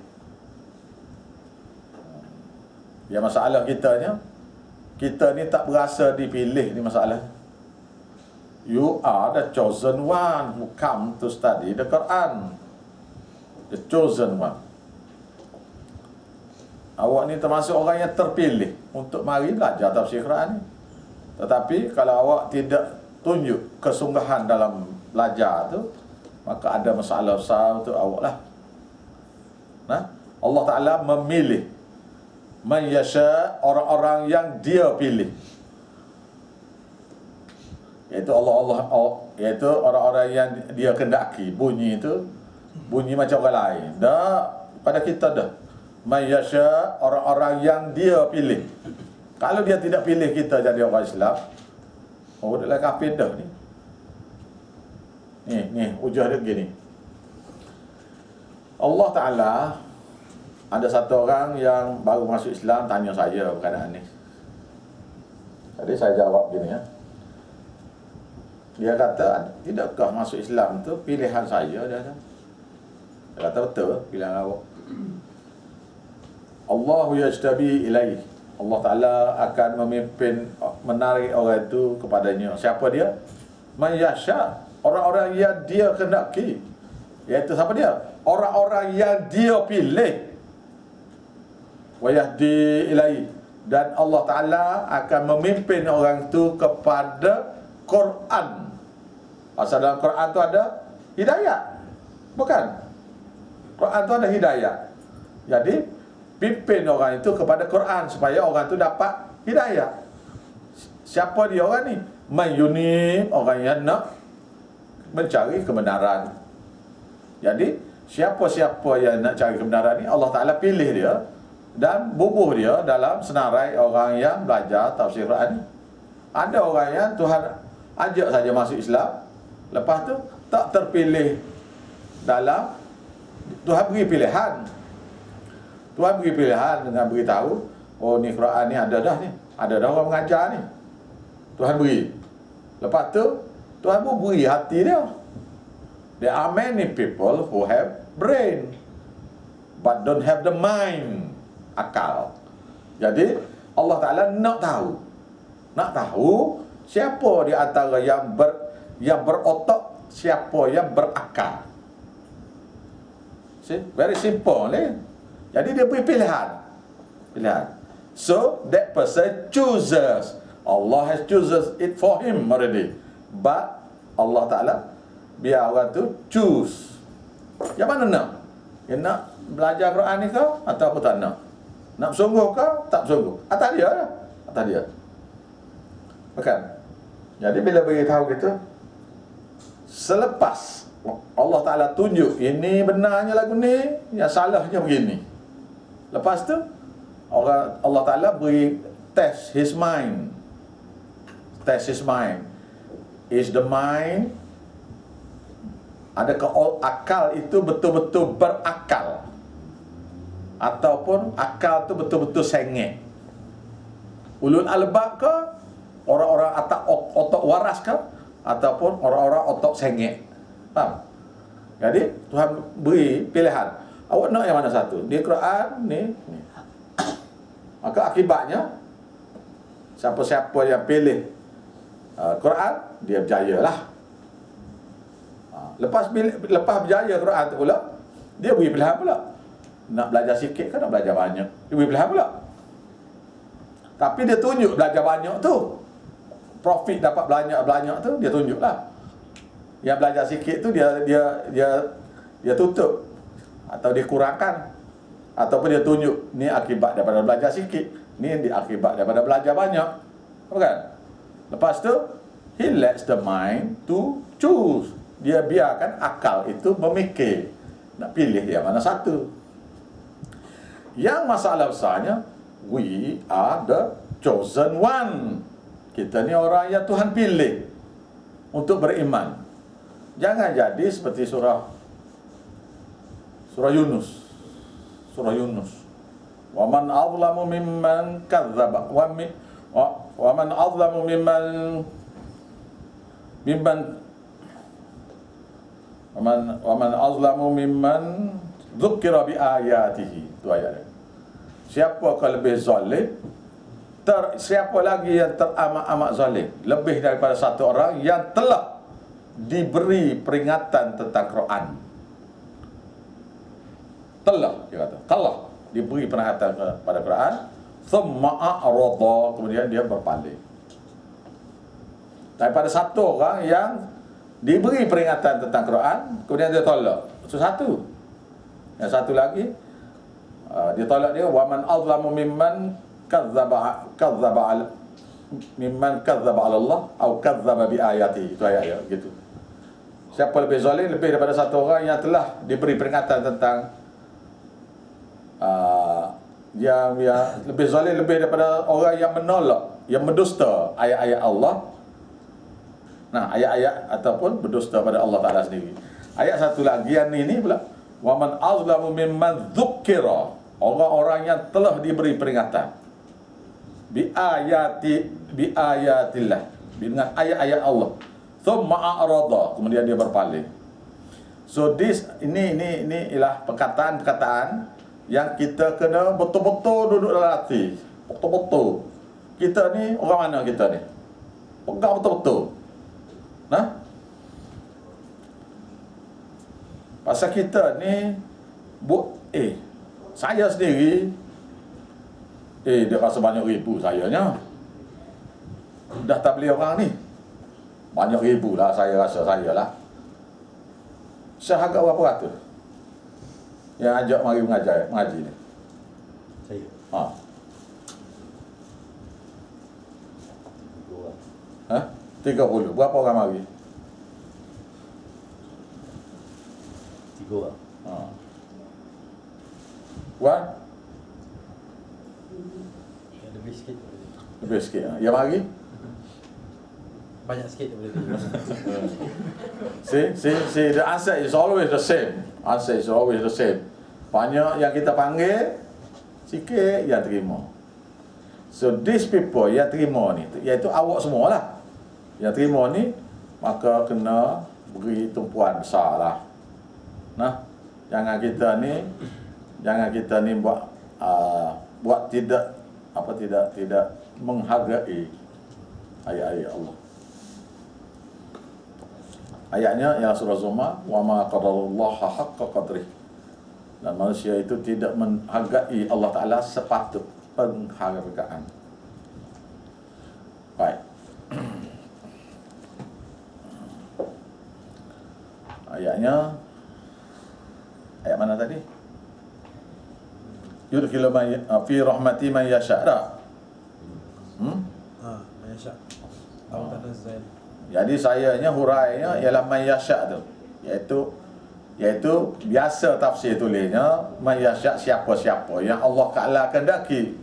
Speaker 1: Ya, masalah kita ni tak berasa dipilih ni masalah. You are the chosen one who come to study the Quran. The chosen one. Awak ni termasuk orang yang terpilih untuk mari belajar tafsir Quran ni. Tetapi kalau awak tidak tunjuk kesungguhan dalam belajar tu, maka ada masalah besar untuk awak lah. Allah Ta'ala memilih man yasha, orang-orang yang dia pilih, iaitu iaitu orang-orang yang dia kendaki. Bunyi itu bunyi macam orang lain. Dah pada kita dah man yasha, orang-orang yang dia pilih. Kalau dia tidak pilih kita jadi orang Islam, dah kafir dah ni. Ni hujah dia begini. Allah Ta'ala, ada satu orang yang baru masuk Islam tanya saya berkenaan ni. Jadi saya jawab gini ya. Dia kata, tidakkah masuk Islam tu pilihan saya? Dia kata betul pilihan awak. Allahu yajtabi ilaih, Allah Ta'ala akan menarik orang itu kepadanya. Siapa dia? Man yasha, orang-orang yang dia kendaki. Iaitu siapa dia? Orang-orang yang dia pilih. Wa yahdi ilaihi, dan Allah Ta'ala akan memimpin orang itu kepada Quran. Asal dalam Quran tu ada hidayah, bukan? Quran tu ada hidayah. Jadi pimpin orang itu kepada Quran supaya orang itu dapat hidayah. Siapa dia orang ni? Mayunib, orang yang nak mencari kebenaran. Jadi siapa-siapa yang nak cari kebenaran ni, Allah Ta'ala pilih dia dan bubuh dia dalam senarai orang yang belajar tafsir Quran ni. Ada orang yang Tuhan ajak saja masuk Islam, Lepas tu tak terpilih dalam, Tuhan beri pilihan. Tuhan beri pilihan dengan beritahu, oh ni Quran ni ada dah ni. Ada dah orang mengajar ni. Tuhan beri. Lepas tu Tuhan pun beri hati dia. There are many people who have brain but don't have the mind, akal. Jadi Allah Ta'ala nak tahu siapa di antara yang berotak, siapa yang berakal. See? Very simple ni. Jadi dia beri pilihan. So that person chooses. Allah has chooses it for him already. But Allah Ta'ala biar orang tu choose. Yang mana nak? Yang nak belajar Quran ni kau atau apa tak nak? Nak bersungguh kau tak bersungguh? Atas dia lah. Atas dia. Bukan? Jadi bila beritahu gitu, selepas Allah Ta'ala tunjuk ini benarnya lagu ni, yang salahnya begini. Lepas tu Allah Ta'ala beri test his mind. Test his mind. Is the mind, adakah akal itu betul-betul berakal, ataupun akal itu betul-betul sengit? Ulul albab ke? Orang-orang otak waras ke? Ataupun orang-orang otak sengit? Faham? Jadi Tuhan beri pilihan. Awak nak yang mana satu? Di Quran ni. Maka akibatnya, siapa-siapa yang pilih Quran, dia berjaya lah. Lepas berjaya Quran tu pula, dia beri pilihan pula. Nak belajar sikit ke nak belajar banyak? Dia beri pilihan pula. Tapi dia tunjuk belajar banyak tu, profit dapat banyak tu, dia tunjuk lah. Yang belajar sikit tu dia tutup atau dia kurangkan, ataupun dia tunjuk ni akibat daripada belajar sikit, ni akibat daripada belajar banyak. Bukan? Lepas tu he lets the mind to choose. Dia biarkan akal itu memikir nak pilih yang mana satu. Yang masalah besarnya, we are the chosen one. Kita ni orang yang Tuhan pilih untuk beriman. Jangan jadi seperti surah Yunus. Surah Yunus. Wa man azlamu mimman kadzdzaba wa man azlamu mimman azlamu mimman dzukira bi ayatihi. Itu ayat. Siapa yang lebih zalim? Siapa lagi yang teramat-amat zalim? Lebih daripada satu orang yang telah diberi peringatan tentang Quran. Dia kata, telah diberi peringatan pada Quran, thumma a'rada, kemudian dia berpaling. Daripada satu orang yang diberi peringatan tentang Quran, kemudian dia tolak. Itu satu. Yang satu lagi, dia tolak dia, wa man azlamu mimman kadzdzaba ala Allah atau kadzdzaba bi ayati. Itu ayat gitu. Siapa lebih zalim, lebih daripada satu orang yang telah diberi peringatan tentang yang lebih zalim, lebih daripada orang yang menolak, yang mendusta ayat-ayat Allah. Nah, ayat-ayat ataupun berdusta pada Allah Ta'ala sendiri. Ayat satu lagi yang ini pula, wa man azlamu mimman dzukkira, orang-orang yang telah diberi peringatan bi ayatillah, dengan ayat-ayat Allah, thumma a'rada, kemudian dia berpaling. So ini ialah perkataan-perkataan yang kita kena betul-betul duduk dalam hati. Betul-betul. Kita ni orang mana kita ni? Pegang betul-betul. Nah, pasal kita ni saya sendiri dia rasa banyak ribu sayanya. Dah tak beli orang ni. Banyak ribu lah saya rasa saya lah. Seharga berapa ratus yang ajak mari mengaji ni?
Speaker 2: Saya.
Speaker 1: Ha. 30. Berapa orang mari?
Speaker 2: 3 orang.
Speaker 1: Ha. Puan?
Speaker 2: Lebih sikit.
Speaker 1: Lebih sikit. Yang mari?
Speaker 2: Banyak sikit boleh tu.
Speaker 1: See, the answer is always the same. Answer is always the same. Banyak yang kita panggil, sikit yang terima. So these people yang terima ni, iaitu awak semua lah, yang terima ni, maka kena beri tumpuan besar lah. Nah, jangan kita ni buat tidak menghargai ayat-ayat Allah. Ayatnya yang surah Zumar, wa ma qadarullaha haqqa qadrih. Dan manusia itu tidak menghargai Allah Taala sepatut penghargaan. Baik. Ayatnya ayat mana tadi? Yudkhilu man fi rahmati man yasha'.
Speaker 3: Masya. Tahu tanazzal.
Speaker 1: Jadi sayanya hurainya ialah man yasha' tu. Iaitu biasa tafsir tulisnya man yasha' siapa-siapa yang Allah Taala kehendaki.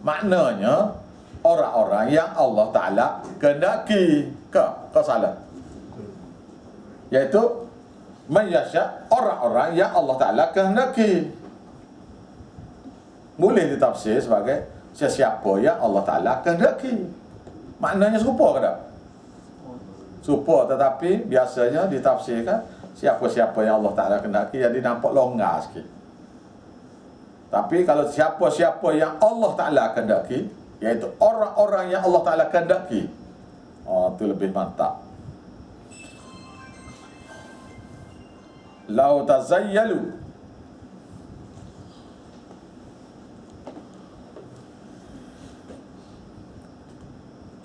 Speaker 1: Maknanya orang-orang yang Allah Taala kehendaki. Kau salah. Iaitu man yasha' orang-orang yang Allah Taala kehendaki. Boleh ditafsir sebagai sesiapa yang Allah Taala kehendaki. Maknanya serupa ke tak? Serupa, tetapi biasanya ditafsirkan siapa-siapa yang Allah Taala kehendaki, jadi nampak longgar sikit. Tapi kalau siapa-siapa yang Allah Taala kehendaki, iaitu orang-orang yang Allah Taala kehendaki, itu lebih mantap. Lau tazayyalu,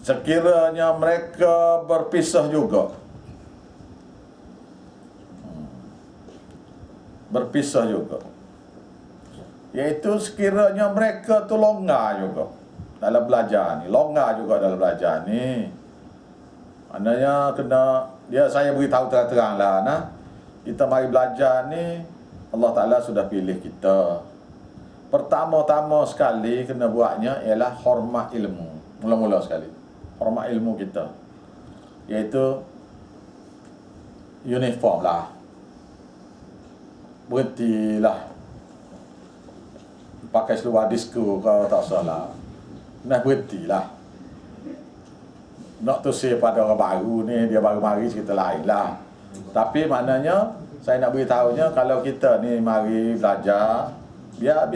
Speaker 1: sekiranya mereka berpisah juga. Berpisah juga. Iaitu sekiranya mereka tu longgar juga dalam belajar ni. Longgar juga dalam belajar ni. Maknanya saya beritahu terang-terang lah. Nah, kita mari belajar ni, Allah Ta'ala sudah pilih kita. Pertama-tama sekali kena buatnya ialah hormat ilmu. Mula-mula sekali hormat ilmu kita, iaitu uniform lah. Berhentilah pakai seluar disco kalau tak salah. Nah, berhentilah. Nak tusir pada orang baru ni, dia baru mari cerita lain lah. Tapi maknanya saya nak beritahunya, kalau kita ni mari belajar, biar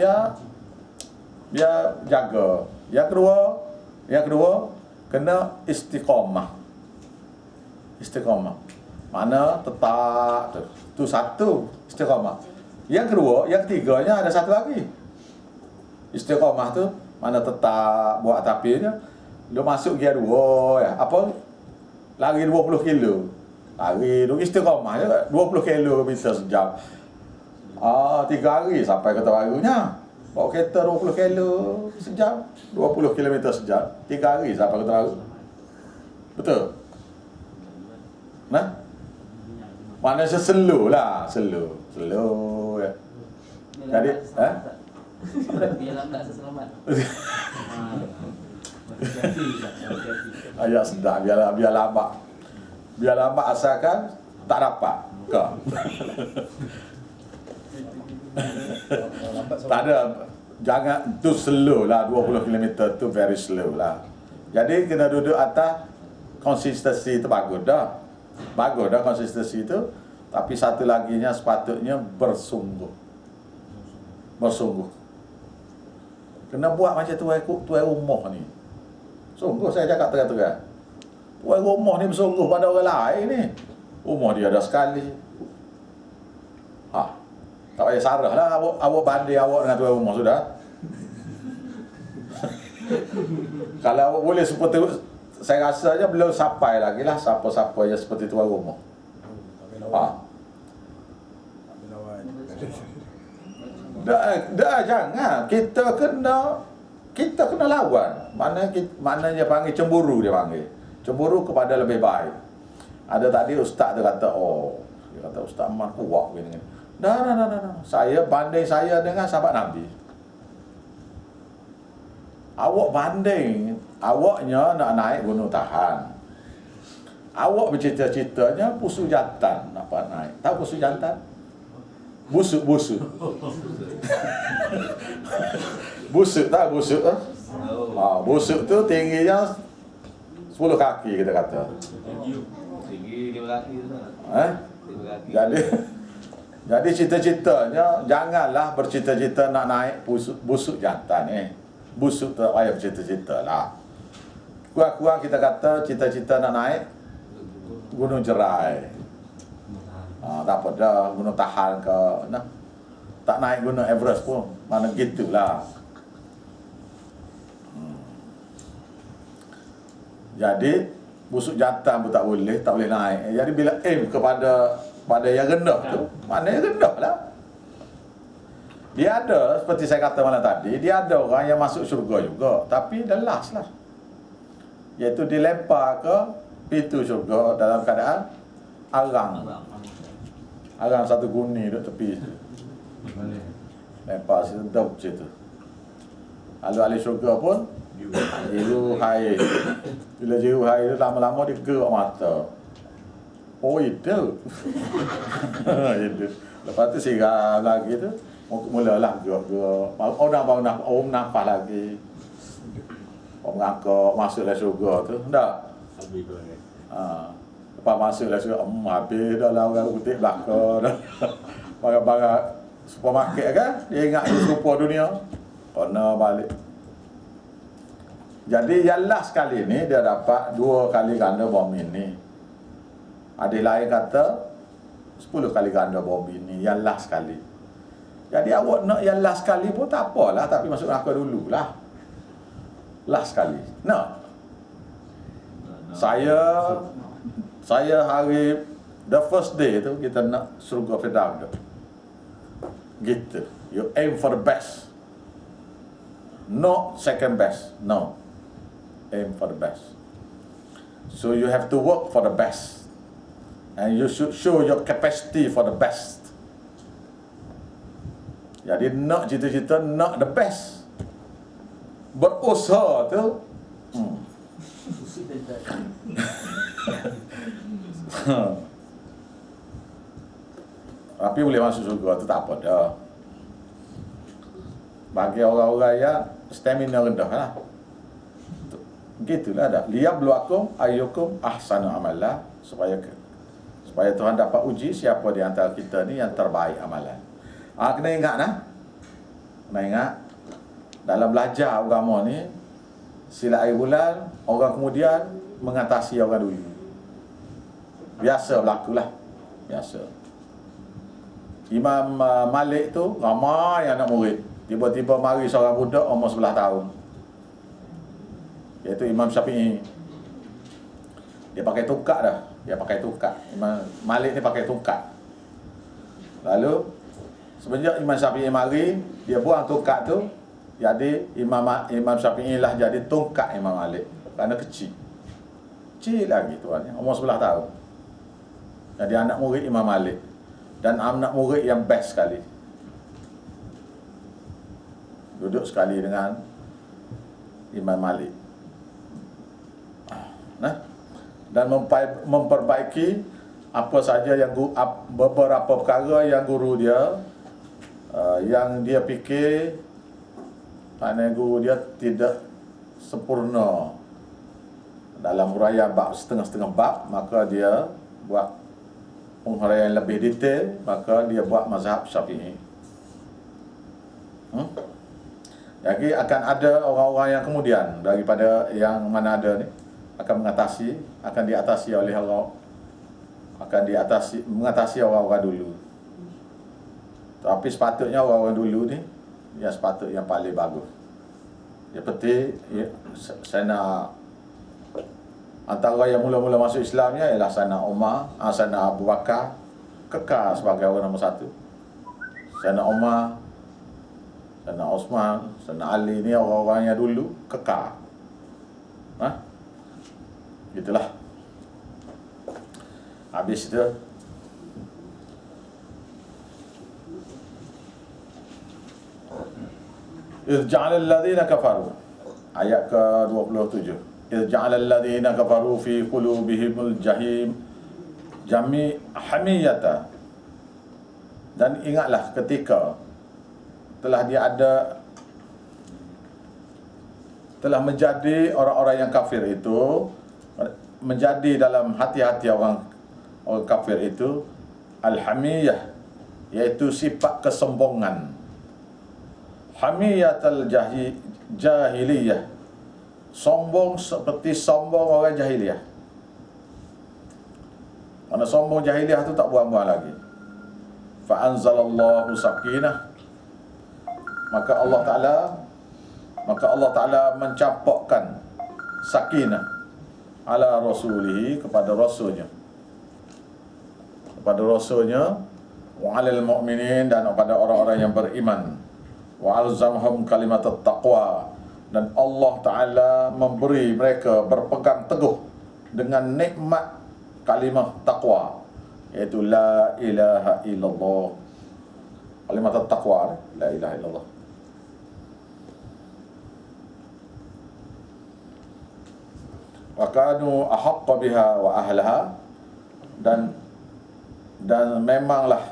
Speaker 1: jaga. Yang kedua kena istiqamah. Istiqamah mana tetap tu satu istiqamah. Yang kedua, yang ketiganya ada satu lagi. Istiqamah tu mana tetap buat tapinya. Dia masuk gear 2 ya. Apa? Lari 20 kilo. Lari tu istiqamah je 20 kilo bisa sejam. 3 hari sampai Kota Barunya. Bawa kereta 20 kilo sejam, 20 km sejam, 3 hari sampai Kota Baru. Betul? Nah? Mana slow lah, slow ya. Jadi,
Speaker 4: Biar lambat selamat.
Speaker 1: Ayat sedap, biar lambat. Biar lambat asalkan tak dapat. Kau. Tak ada, jangan tu slow lah, 20 km tu very slow lah. Jadi kena duduk atas konsistensi tu bagus dah. Bagus dah konsistensi tu. Tapi satu laginya sepatutnya bersungguh. Bersungguh. Kena buat macam tuai rumah ni. Sungguh saya cakap terang-terang. Tuai rumah ni bersungguh pada orang lain ni. Rumah dia ada sekali. Tak payah sarah lah awak banding awak dengan tuan rumah sudah. Kalau awak boleh seperti, saya rasa je belum sampai lagi lah siapa-siapa yang seperti tuan rumah. Jangan. Kita kena lawan. Maknanya panggil cemburu, dia panggil. Cemburu kepada lebih baik. Ada tadi ustaz dia kata, dia kata ustaz Ahmad kuat begini. Dah. Saya banding saya dengan sahabat Nabi. Awak banding, awaknya nak naik gunung tahan. Awak bercita-citanya pusu jantan nak naik. Tahu pusu jantan? Busuk. Busuk tak busuk tu? Busuk tu tingginya 10 kaki kita kata.
Speaker 4: Tinggi 5 kaki tu.
Speaker 1: Eh?
Speaker 4: 5 kaki.
Speaker 1: Jadi cita-citanya janganlah bercita-cita nak naik busuk jantan ni. Busuk tu tak payah bercita-cita lah. Kurang-kurang kita kata cita-cita nak naik Gunung Jerai. Tak apa dah Gunung Tahan ke nah. Tak naik Gunung Everest pun. Mana gitulah. Jadi busuk jantan pun tak boleh naik. Jadi bila aim pada yang rendah tu, mana yang rendah lah. Dia ada, seperti saya kata malam tadi, dia ada orang yang masuk syurga juga, tapi dah last lah. Iaitu dilempar ke pintu syurga dalam keadaan arang satu guni duduk tepi. Lempar sedap macam tu. Lalu ahli syurga pun jiru air. Bila jiru air tu lama-lama dia gerak mata. Oh itu. Itu. Lepas tu siram lagi tu, mulalah gerak-gerak. Baru nafas lagi. Mengangkak masuklah syurga tu. Tak?
Speaker 2: Habis tu kan.
Speaker 1: Lepas masuklah syurga, habis dah lah orang putih belakang dah. Barang-barang supermarket kan, dia ingat dia serupa dunia. Kena balik. Jadi yang last kali ni dia dapat 2 kali ganda bom ini. Ada lain kata 10 kali ganda bom ini yang last kali. Jadi awak nak yang last kali pun tak apalah, tapi masuk neraka dululah. Last kali. Nak. Saya hari the first day tu kita nak surga Firdaus tu. Gitu. You aim for the best. Not second best. No. Aim for the best. So you have to work for the best. And you should show your capacity for the best. Jadi nak cita-cita nak the best. Berusaha tu tapi boleh masuk surga tu tak apa dah. Bagi orang-orang yang stamina rendah lah. Begitulah dah. Liyabluwakum ayyukum ahsanu amala, supaya Tuhan dapat uji siapa di antara kita ni yang terbaik amalan. Kena ingat nah. Kena ingat dalam belajar agama ni sila air bulan orang kemudian mengatasi orang dulu. Biasa berlakulah. Biasa. Imam Malik tu ramai anak murid. Tiba-tiba mari seorang budak umur 11 tahun. Iaitu Imam Syafi'i. Dia pakai tungkat dah. Imam Malik ni pakai tungkat. Lalu semenjak Imam Syafi'i mari, dia buang tungkat tu. Jadi Imam Syafi'i lah jadi tungkat Imam Malik. Kerana kecil. Kecil lagi tuannya, umur 11 tahun. Jadi anak murid Imam Malik. Dan anak murid yang best sekali. Duduk sekali dengan Imam Malik. Dan memperbaiki apa saja yang beberapa perkara yang guru dia yang dia fikir guru dia tidak sempurna dalam huraian bab setengah-setengah bab, maka dia buat penghuraian lebih detail, maka dia buat mazhab Syafi'i. Jadi akan ada orang-orang yang kemudian daripada yang mana ada ni akan diatasi oleh Allah, mengatasi orang-orang dulu. Tapi sepatutnya orang-orang dulu ni yang sepatutnya yang paling bagus. Seperti saya nak antara yang mula-mula masuk Islamnya ialah Sayyidina Umar, Sayyidina Abu Bakar kekal sebagai orang nombor 1. Sayyidina Umar, Sayyidina Osman, Sayyidina Ali ni orang-orang yang dulu kekal. Gitulah. Habis itu Irja'alil ladzina kafaru, ayat ke-27. إذ جعل الذين كفروا في قلوبهم الجحيم hamiyata. Dan ingatlah ketika telah menjadi orang-orang yang kafir itu, menjadi dalam hati-hati orang kafir itu al-hamiyah, iaitu sifat kesombongan. Hamiyatul jahiliyah, sombong seperti sombong orang jahiliyah. Mana sombong jahiliyah tu tak buang-buang lagi. Fa anzalallahu sakinah, maka Allah Ta'ala mencampakkan sakinah ala rasulihi, kepada rasulnya wa alal mu'minin, dan kepada orang-orang yang beriman, wa alzamhum kalimat taqwa, dan Allah Ta'ala memberi mereka berpegang teguh dengan nikmat kalimah taqwa, iaitu la ilaha illallah. Kalimat taqwa, la ilaha illallah. Wa kanu ahaqqa biha wa ahlaha, dan memanglah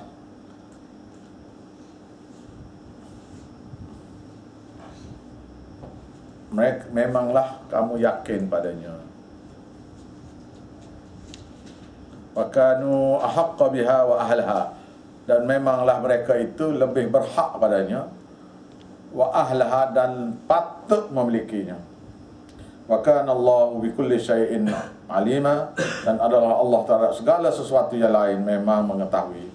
Speaker 1: kamu yakin padanya. Wa kanu ahaqqa biha wa ahlaha, dan memanglah mereka itu lebih berhak padanya, wa ahlaha, dan patut memilikinya. Wa kana Allahu bi kulli syai'in alima, dan adalah Allah terhadap segala sesuatu yang lain memang mengetahui.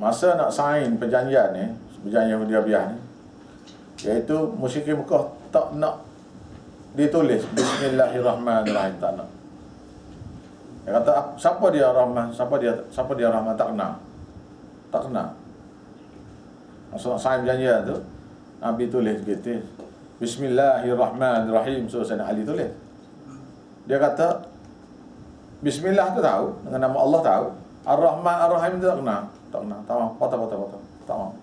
Speaker 1: Masa nak sign perjanjian ni, perjanjian Hudaybiyah ni, iaitu musyrikin Mekah tak nak ditulis Bismillahirrahmanirrahim, tak nak. Dia kata siapa dia Rahman, siapa dia Rahman, tak kenal. Masa nak sign perjanjian tu, Nabi tulis gitu, Bismillahirrahmanirrahim, so Sayyidina Ali tulis. Dia kata Bismillah tu tahu, dengan nama Allah tahu, Ar-Rahman Ar-Rahim tu tak kenal. Tak mau, patah. Tak mau.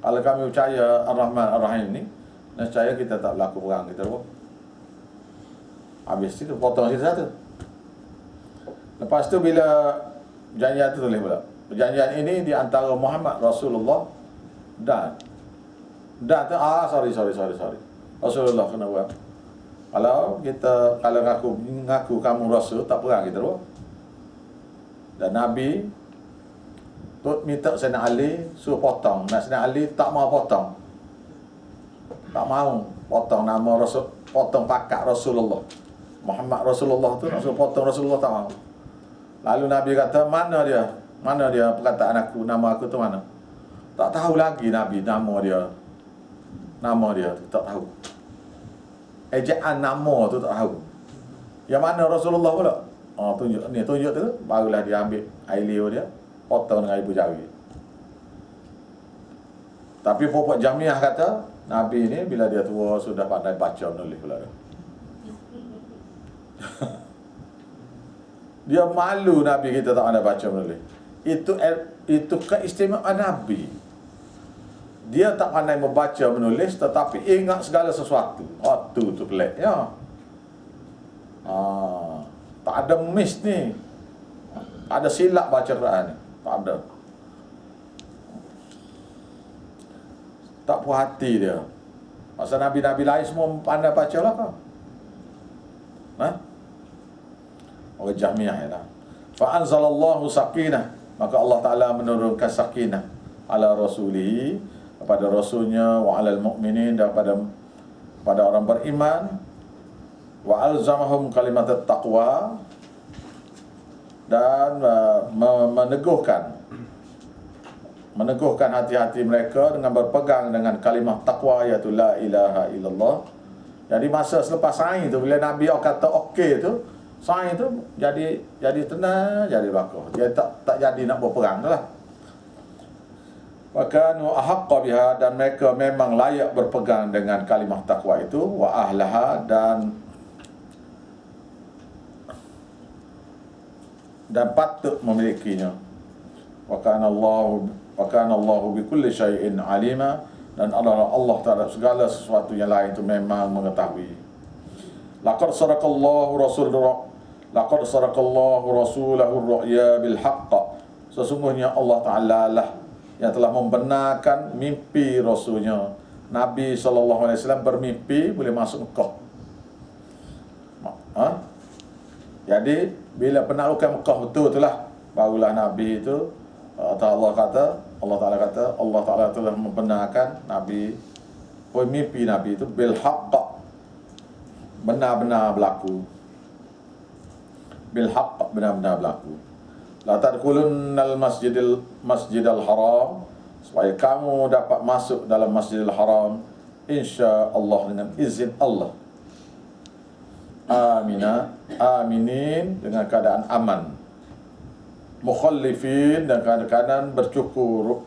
Speaker 1: Kalau kami percaya Ar-Rahman Ar-Rahim ni, nescaya kita tak berlaku perang kita buat. Habis itu potong situ satu. Lepas tu bila perjanjian tu tulis pula, perjanjian ini di antara Muhammad Rasulullah dan tu sorry. Rasulullah kena buat. Kalau ngaku kamu Rasul, tak perang kita buat. Dan Nabi minta Sayyidina Ali suruh potong. Sayyidina Ali tak mau potong. Tak mau potong nama Rasul, potong pakat Rasulullah. Muhammad Rasulullah tu nak suruh potong Rasulullah, tak mau. Lalu Nabi kata, mana dia perkataan aku, nama aku tu mana? Tak tahu lagi Nabi nama dia tu tak tahu. Ejaan nama tu tak tahu. Yang mana Rasulullah pula? Tunjuk tu, barulah dia ambil air liur dia, potong dengan ibu jari. Tapi Pokok Jamiah kata Nabi ni bila dia tua sudah pandai baca menulis pula dah. Dia malu Nabi kita tak pandai baca menulis. Itu keistimewaan Nabi. Dia tak pandai membaca menulis, tetapi ingat segala sesuatu. Tu pelik ya. Tak ada miss ni. Tak ada silap baca Quran ni. Tak ada. Tak puas hati dia. Pasal Nabi-Nabi lain semua pandai baca lah kau. Orang Jahmiyah ya lah. Fa anzalallahu sakinah, maka Allah Ta'ala menurunkan sakinah ala rasulihi, kepada rasulnya, wa alal mu'minin, dan pada orang beriman, wa alzamahum kalimat taqwa, dan meneguhkan hati-hati mereka dengan berpegang dengan kalimah taqwa, iaitu la ilaha illallah. Jadi masa selepas saing tu, bila Nabi kata okey tu, saing tu jadi tenang, jadi bakar. Dia tak jadi nak berperang tu lah. Wa kanu ahaqqa biha, dan mereka memang layak berpegang dengan kalimah taqwa itu, wa ahlaha, dan patut memilikinya. wa kana Allahu bikulli syai'in alima, dan Allah terhadap segala sesuatu yang lain itu memang mengetahui. Laqad sadaqallahu rasulahu ar-ru'ya bil haqq. Sesungguhnya Allah Ta'ala lah yang telah membenarkan mimpi Rasulnya. Nabi SAW bermimpi boleh masuk Mekah. Jadi bila penaklukan Mekah betul-betulah, barulah Nabi itu Allah Ta'ala telah membenarkan Nabi, mimpi Nabi itu bil haqq, benar-benar berlaku. Bil haqq, benar-benar berlaku. La tadkhulunnal masjidal haram, supaya kamu dapat masuk dalam Masjidil Haram insya-Allah dengan izin Allah. Aminin, dengan keadaan aman. Mukhallifin, dan keadaan bercukur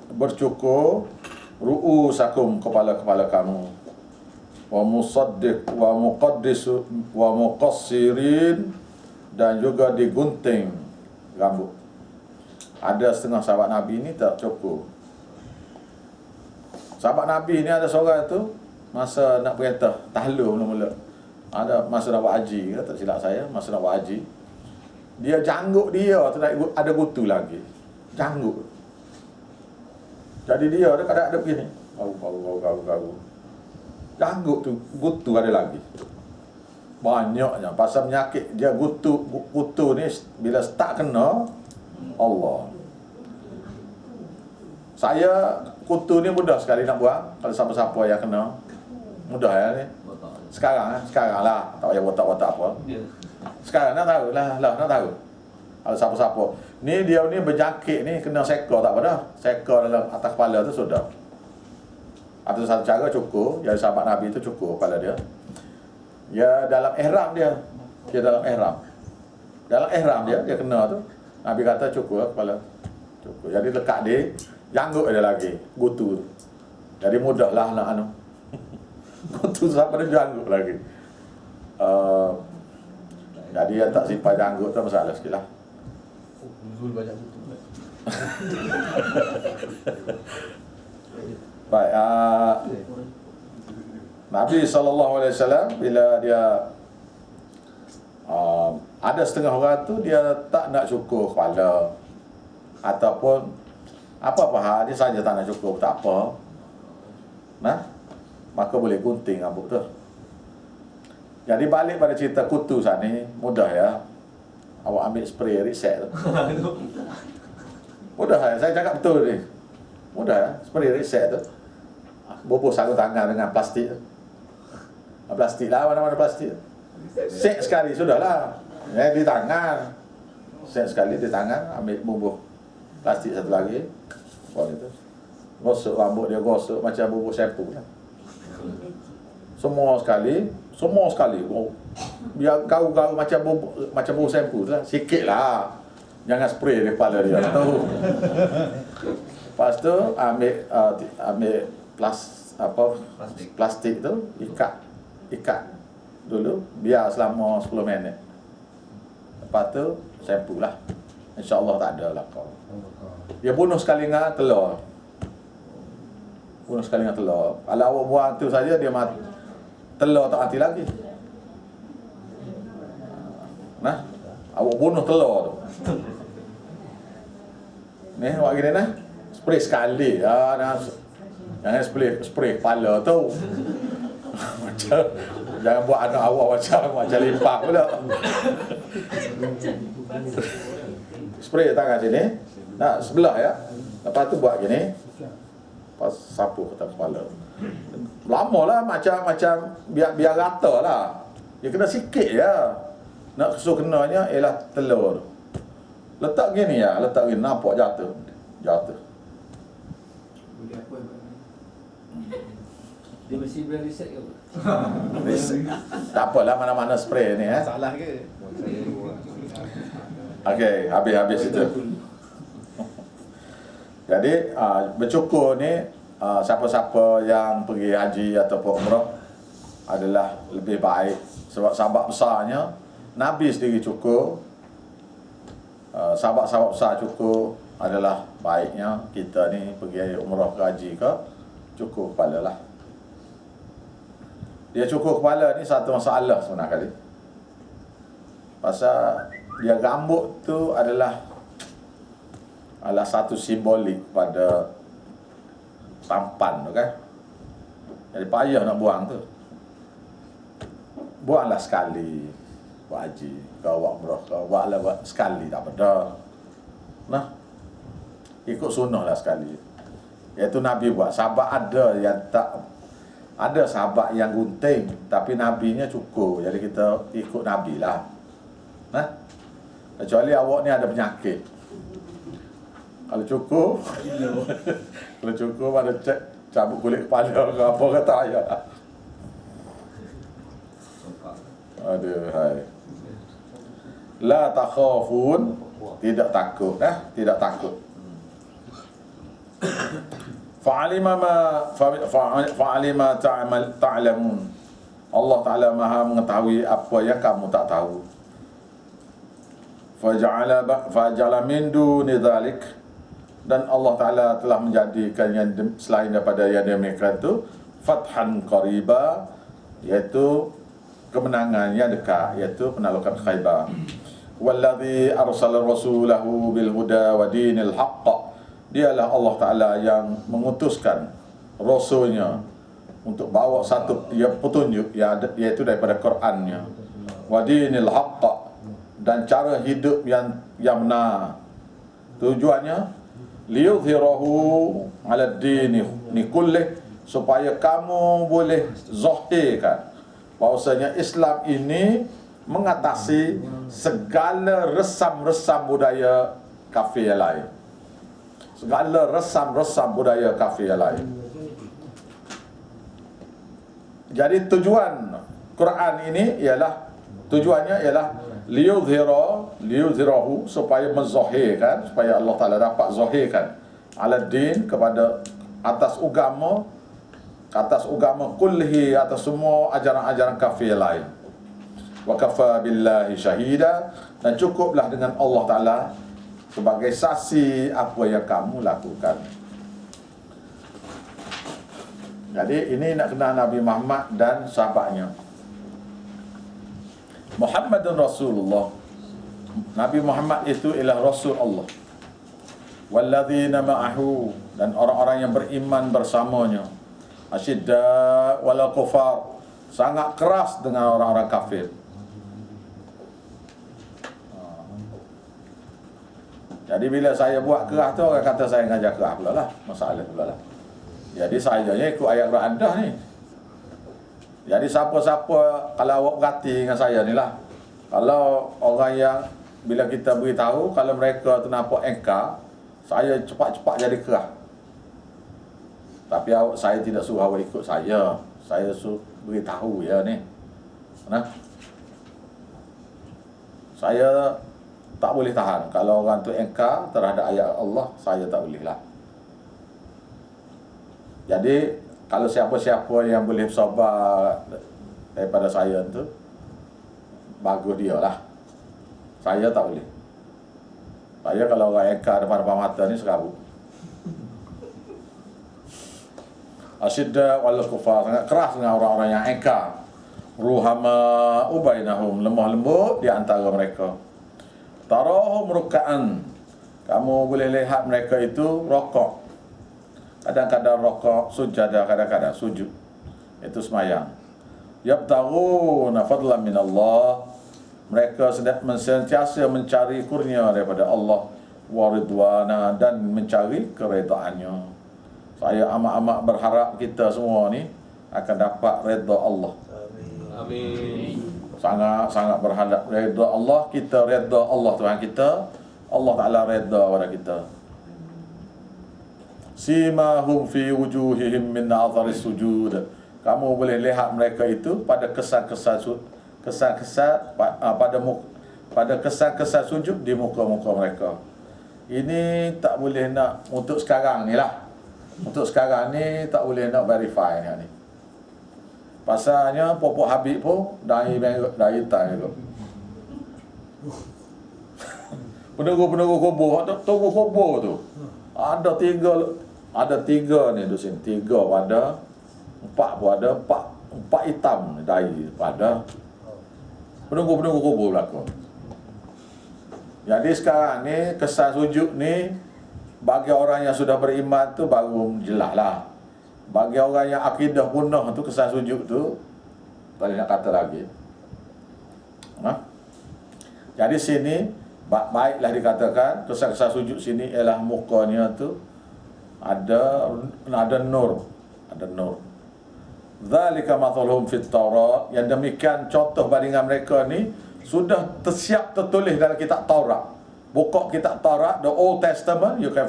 Speaker 1: ru'usakum, kepala-kepala kamu. Wa muqassirin, dan juga digunting rambut. Ada setengah sahabat Nabi ni tak cukur. Sahabat Nabi ni ada seorang tu, masa nak perintah tahlul mula-mula, ada masa nak buat haji, tak silap saya, masa nak buat haji, dia janggut dia tu ada gutu lagi, janggut. Jadi dia kadang ada begini, bau. Janggut tu gutu ada lagi. Banyaknya pasal penyakit dia, gutu ni bila start kena Allah. Saya kutu ni mudah sekali nak buang. Kalau siapa-siapa yang kena, mudah ya ni. Sekarang lah, tak payah botak-botak apa. Sekarang nak tahu lah, nak tahu. Kalau siapa-siapa ni, dia ni berjangkit ni, kena seka tak apa dah. Seka dalam atas kepala tu sudah. Atau satu cara cukur, yang sahabat Nabi tu cukur kepala dia. Ya dalam ihram dia. Dia dalam ihram. Dalam ihram dia kena tu. Nabi kata cukur kepala. Cukur. Jadi lekat dia, janggut ada lagi, gutu. Jadi mudahlah nak gutu sampai dia janggut lagi. Jadi yang tak simpan janggut tu masalah sikit lah.
Speaker 2: Nuzul banyak gutu.
Speaker 1: Baik, Nabi SAW bila dia ada setengah orang tu dia tak nak cukur kepala ataupun apa-apa hal, dia saja tak nak cukur, tak apa, maka boleh gunting rambut tu. Jadi balik pada cerita kutu sana ni, mudah ya. Awak ambil spray reset tu. Mudah ya, saya cakap betul ni. Mudah ya, spray reset tu. Bobos sarung tangan dengan plastik tu. Plastik lah, mana-mana plastik. Set sekali sudahlah. Di tangan. Set sekali di tangan, ambil bubuk plastik satu lagi. Buat itu. Gosok rambut dia, gosok macam bubuk shampoo lah. Semua sekali. Oh, biar kau macam bubuk shampoo lah. Sikit lah. Jangan spray di kepala dia. Tahu. Lepas tu ambil plastik tu, ikat dulu biar selama 10 minit. Lepas tu shampoo lah. InsyaAllah tak ada lah kau. Dia bunuh sekali dengan telur. Kalau awak buang tu saja dia mati. Telur tak mati lagi. Awak bunuh telur tu. Ni awak gini spray sekali. Jangan spray kepala tu. Macam jangan buat anak awak macam limpah pula. Spray tangan sini. Sebelah ya. Lepas tu buat gini. Lepas sapu atas kepala. Lamalah macam biar rata lah. Dia kena sikit ya. Nak suruh kenanya ialah telur. Letak gini ya, nampak jatuh.
Speaker 4: Dia mesti boleh reset ke?
Speaker 1: Tak apalah, mana-mana spray ni
Speaker 3: Salah ke?
Speaker 1: Okey, habis itu. Jadi bercukur ni siapa-siapa yang pergi haji ataupun umrah adalah lebih baik, sebab sahabat besarnya Nabi sendiri cukur, sahabat-sahabat besar cukur, adalah baiknya kita ni pergi umrah ke haji ke, cukur kepala lah. Dia cukur kepala ni satu masalah sebenarnya kali. Pasal dia rambut tu adalah satu simbolik pada tampan tu kan. Jadi payah nak buang tu. Buanglah sekali buat haji, ke buat umrah ke, buatlah buat sekali tak benda. Nah, ikut sunnah lah sekali. Iaitu Nabi buat. Sahabat ada yang tak, ada sahabat yang gunting tapi Nabinya cukur. Jadi kita ikut Nabi lah. Nah, kecuali awak ni ada penyakit. Kalau cukur kalau cukur pada cek cabut kulit kepala ke apa kata ayah. Aduh hai. La takhafun, tidak takut, tidak takut. Fa'alima ta'lamun. Allah Ta'ala Maha mengetahui apa yang kamu tak tahu. Faja'ala min duni dhalik, dan Allah Ta'ala telah menjadikan yang selain daripada yang demikian itu fathan qariba, iaitu kemenangan yang dekat, iaitu penaklukan Khaybar. Walladhi arsala rasulahu bil huda wa dinil haqq, dialah Allah Ta'ala yang mengutuskan rasulnya untuk bawa satu petunjuk yang ada, iaitu daripada Qurannya, wa dinil haqq, dan cara hidup yang benar. Tujuannya liyudhirahu ala dini kullih, supaya kamu boleh zahirkan bahawasanya Islam ini mengatasi segala resam-resam budaya kafir yang lain. Segala resam-resam budaya kafir yang lain. Jadi tujuan Quran ini tujuannya ialah liyudhirahu, supaya menzahirkan, supaya Allah Ta'ala dapat zahirkan ala din, kepada atas agama kullihi, atas semua ajaran-ajaran kafir lain. Wa kafa billahi syahida, dan cukuplah dengan Allah Ta'ala sebagai saksi apa yang kamu lakukan. Jadi ini nak kenal Nabi Muhammad dan sahabatnya. Muhammadun Rasulullah, Nabi Muhammad itu ialah Rasul Allah. Walladzina ma'ahu, dan orang-orang yang beriman bersamanya. Asyidda wala kufar, sangat keras dengan orang-orang kafir. Jadi bila saya buat keras tu, orang kata saya ngajar keras pula lah. Masalah pula lah. Jadi saya ikut ayat Quran dah ni. Jadi siapa-siapa, kalau awak berhati dengan saya ni lah, kalau orang yang bila kita beritahu, kalau mereka tu nampak engkar, saya cepat-cepat jadi keras. Tapi saya tidak suruh awak ikut saya. Saya suruh beritahu ya ni. Nah, saya tak boleh tahan. Kalau orang tu engkar terhadap ayat Allah, saya tak boleh lah. Jadi kalau siapa-siapa yang boleh bersabar daripada saya tu, bagus dia lah. Saya tak boleh. Saya kalau orang engkar depan-depan mata ni serabut. Asyidda wal kufar, sangat keras dengan orang-orang yang engkar. Ruhama ubainahum, lemah lembut di antara mereka. Tarahum ruka'an, kamu boleh lihat mereka itu rokok. Kadang-kadang rokok, sujadah, kadang-kadang sujud. Itu semayang. Yabtaghuna fadlan min Allah, mereka sentiasa mencari kurnia daripada Allah, wa ridwana, dan mencari keredaannya. Saya amat-amat berharap kita semua ni akan dapat redha Allah.
Speaker 2: Amin.
Speaker 1: Sangat-sangat berharap redha Allah, kita redha Allah Tuhan kita, Allah Ta'ala redha pada kita. Simahum fi wujuhihim min atharis sujud, kamu boleh lihat mereka itu pada kesan-kesan pada kesan-kesan sujud di muka-muka mereka. Ini tak boleh nak untuk sekarang ni lah. Untuk sekarang ni tak boleh nak verify ni. Pasalnya Popok Habib pun dari tan tu. Penunggu-penunggu kubur, tunggu kubur tu. Ada tiga ni di sini. 3 pada, 4 pun ada, 4 hitam dari pada penunggu-penunggu kubur berlaku. Jadi sekarang ni kesan sujud ni bagi orang yang sudah beriman tu baru jelas lah. Bagi orang yang akidah punah tu kesan sujud tu tak boleh nak kata lagi. Jadi sini baiklah dikatakan kesan-kesan sujud sini ialah mukanya tu ada nur, Zalika mathaluhum fit Taurat, yang demikian contoh bandingan mereka ni sudah tersiap tertulis dalam kitab Taurat. Buka kitab Taurat, the Old Testament, you can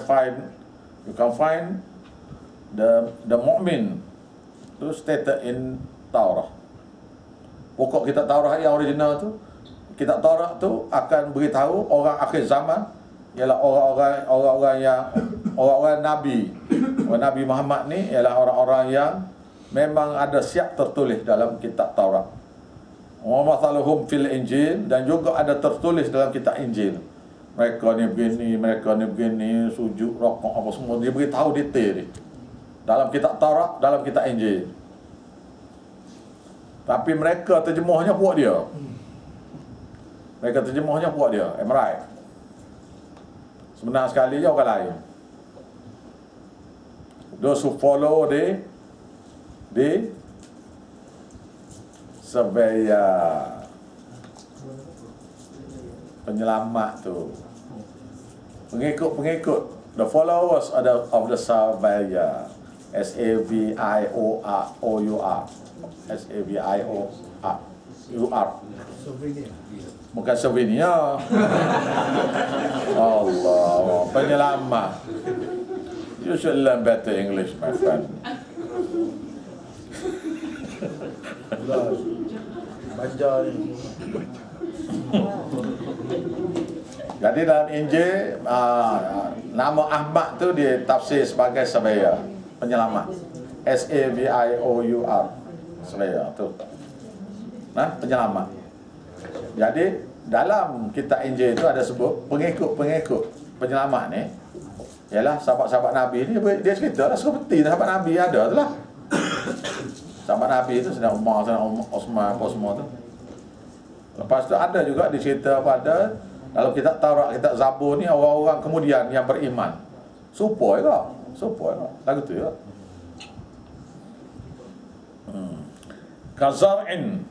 Speaker 1: find the mu'min tu stated in Taurat. Buka kitab Taurat yang original tu, kitab Taurat tu akan beritahu orang akhir zaman ialah orang-orang Nabi. Orang Nabi Muhammad ni ialah orang-orang yang memang ada siap tertulis dalam kitab Taurat. Wa mathaluhum fil Injil, dan juga ada tertulis dalam kitab Injil. Mereka ni begini, sujud, rokok apa semua dia beritahu detail ni. Dalam kitab Taurat, dalam kitab Injil. Tapi mereka terjemahnya buat dia. Am I right? Sebenar sekali je orang lain. Those who follow the surveyor, penyelamat tu, pengikut, the followers of the surveyor, SAVIOUR, SAVIOUR, bukan souvenir. Allah, penyelamat. You should learn better English, my friend.
Speaker 3: Baca ni.
Speaker 1: Jadi dalam Injil nama Ahmad tu ditafsir sebagai surveyor, penyelamat. SAVIOUR, surveyor tu. Penyelamat. Jadi dalam kitab Injil itu ada sebut pengikut penyelamat ni ialah sahabat-sahabat Nabi ni. Dia cerita lah seperti sahabat Nabi ada tu lah. Sahabat Nabi tu Sayyidina Umar, Sayyidina Osman, apa semua tu. Lepas tu ada juga dicerita pada dalam kitab Taurat, kitab Zabur ni orang-orang kemudian yang beriman. Supaya lah lagu tu ya. Kazar'in,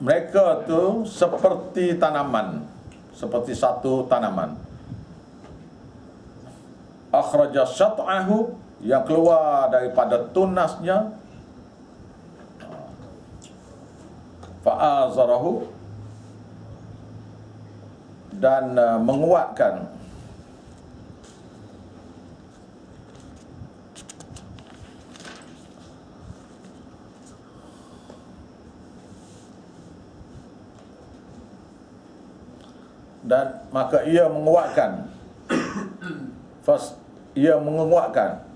Speaker 1: mereka tu seperti tanaman, seperti satu tanaman. Akhraja syat'ahu, yang keluar daripada tunasnya, fa'azarahu, dan menguatkan dan maka ia menguatkan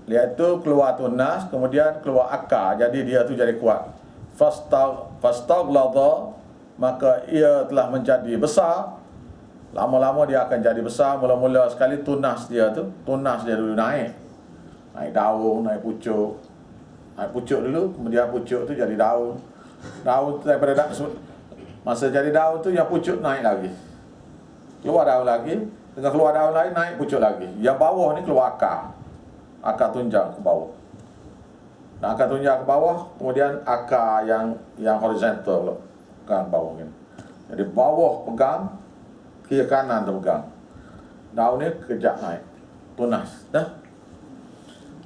Speaker 1: iaitu keluar tunas, kemudian keluar akar, jadi dia tu jadi kuat. Fastaghlada, maka ia telah menjadi besar. Lama-lama dia akan jadi besar. Mula-mula sekali tunas dia dulu naik daun, naik pucuk dulu, kemudian pucuk tu jadi daun tu daripada masa jadi daun tu yang pucuk naik lagi, keluar daun lagi, dengan keluar daun lagi naik pucuk lagi. Yang bawah ni keluar akar tunjang ke bawah. Nah, akar tunjang ke bawah, kemudian akar yang horizontal kan bawah ni. Jadi bawah pegang, kiri kanan terpegang. Daun ni kejap naik, tunas dah.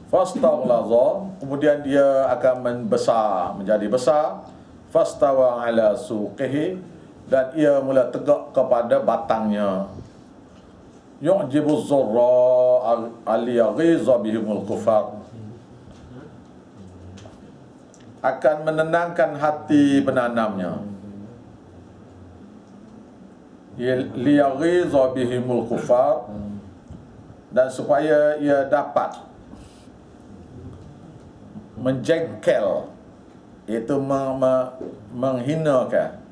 Speaker 1: Fastaghlaza, kemudian dia akan membesar, menjadi besar. Fastawa ala suqihi, dan ia mula tegak kepada batangnya. Yu'jibu zurra aliyaghiza bihimul kufar, akan menenangkan hati penanamnya. Liyaghiza bihimul kufar, dan supaya ia dapat menjengkel, iaitu menghinakan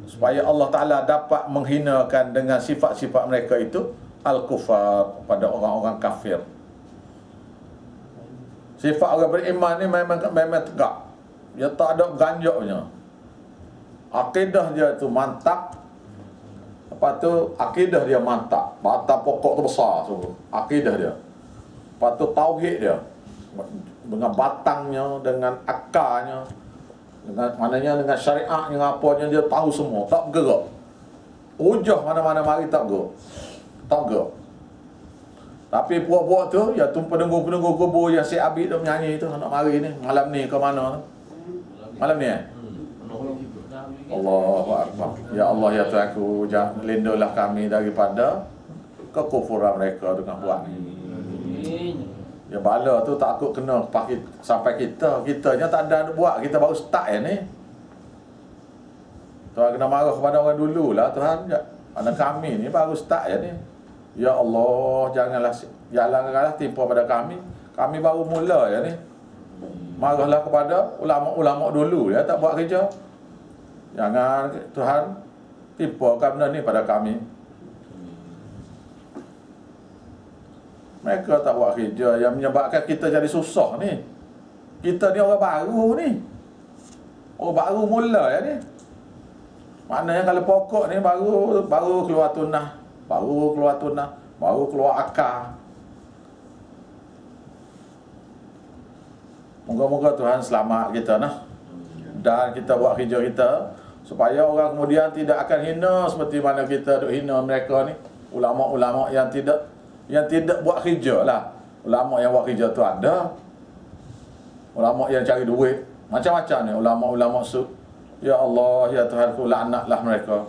Speaker 1: supaya Allah Ta'ala dapat menghinakan dengan sifat-sifat mereka itu al-kufar, pada orang-orang kafir. Sifat orang beriman ni memang tegak. Dia tak ada ganjaknya. Akidah dia tu mantap. Lepas tu akidah dia mantap. Batang pokok tu besar tu. Akidah dia. Lepas tu tauhid dia. Dengan batangnya, dengan akarnya, dengan maknanya dengan syariat, dengan apanya dia tahu semua, tak bergerak. Hujah mana-mana mari tak bergerak. Tak bergerak. Tapi puak-puak tu, ya tu penunggu-penunggu kubur yang si Abid tu menyanyi tu, nak mari ni, malam ni ke mana tu? Malam ni Allahu Akbar. Ya Allah, ya Tuhanku, lindungilah kami daripada kekufuran mereka dengan buat ni. Ya bala tu takut kena sampai kita. Kitanya tak ada nak buat, kita baru start ya ni. Tuhan kena marah kepada orang dulu lah Tuhan. Mana kami ni baru start ya ni. Ya Allah, janganlah timpa pada kami. Kami baru mula ya ni. Marahlah kepada ulama-ulama dulu ya, tak buat kerja. Jangan Tuhan timpakan benda ni pada kami. Mereka tak buat kerja yang menyebabkan kita jadi susah ni. Kita ni orang baru ni. Orang baru mula ya ni. Maknanya kalau pokok ni baru keluar tunah, baru keluar akar. Moga-moga Tuhan selamat kita nah. Dan kita buat kerja kita supaya orang kemudian tidak akan hina seperti mana kita duk hina mereka ni. Ulama-ulama yang tidak buat kerja lah. Ulama yang buat kerja tu ada. Ulama yang cari duit macam-macam ni. Ulama-ulama ya Allah, ya Tuhan ku, laknatlah mereka.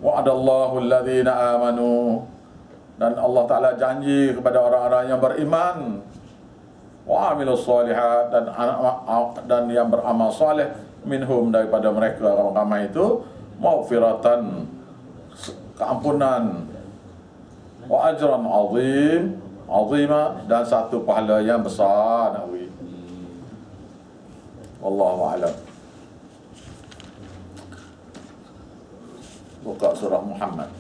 Speaker 1: Wa'adallahu alladhina amanu. Dan Allah Ta'ala janji kepada orang-orang yang beriman. Wa'amilus salihat, dan yang beramal salih minhum, daripada mereka orang ramai itu, maghfiratan, keampunan, wa ajran azima, dan satu pahala yang besar. Wallahu a'lam. Buka surah Muhammad.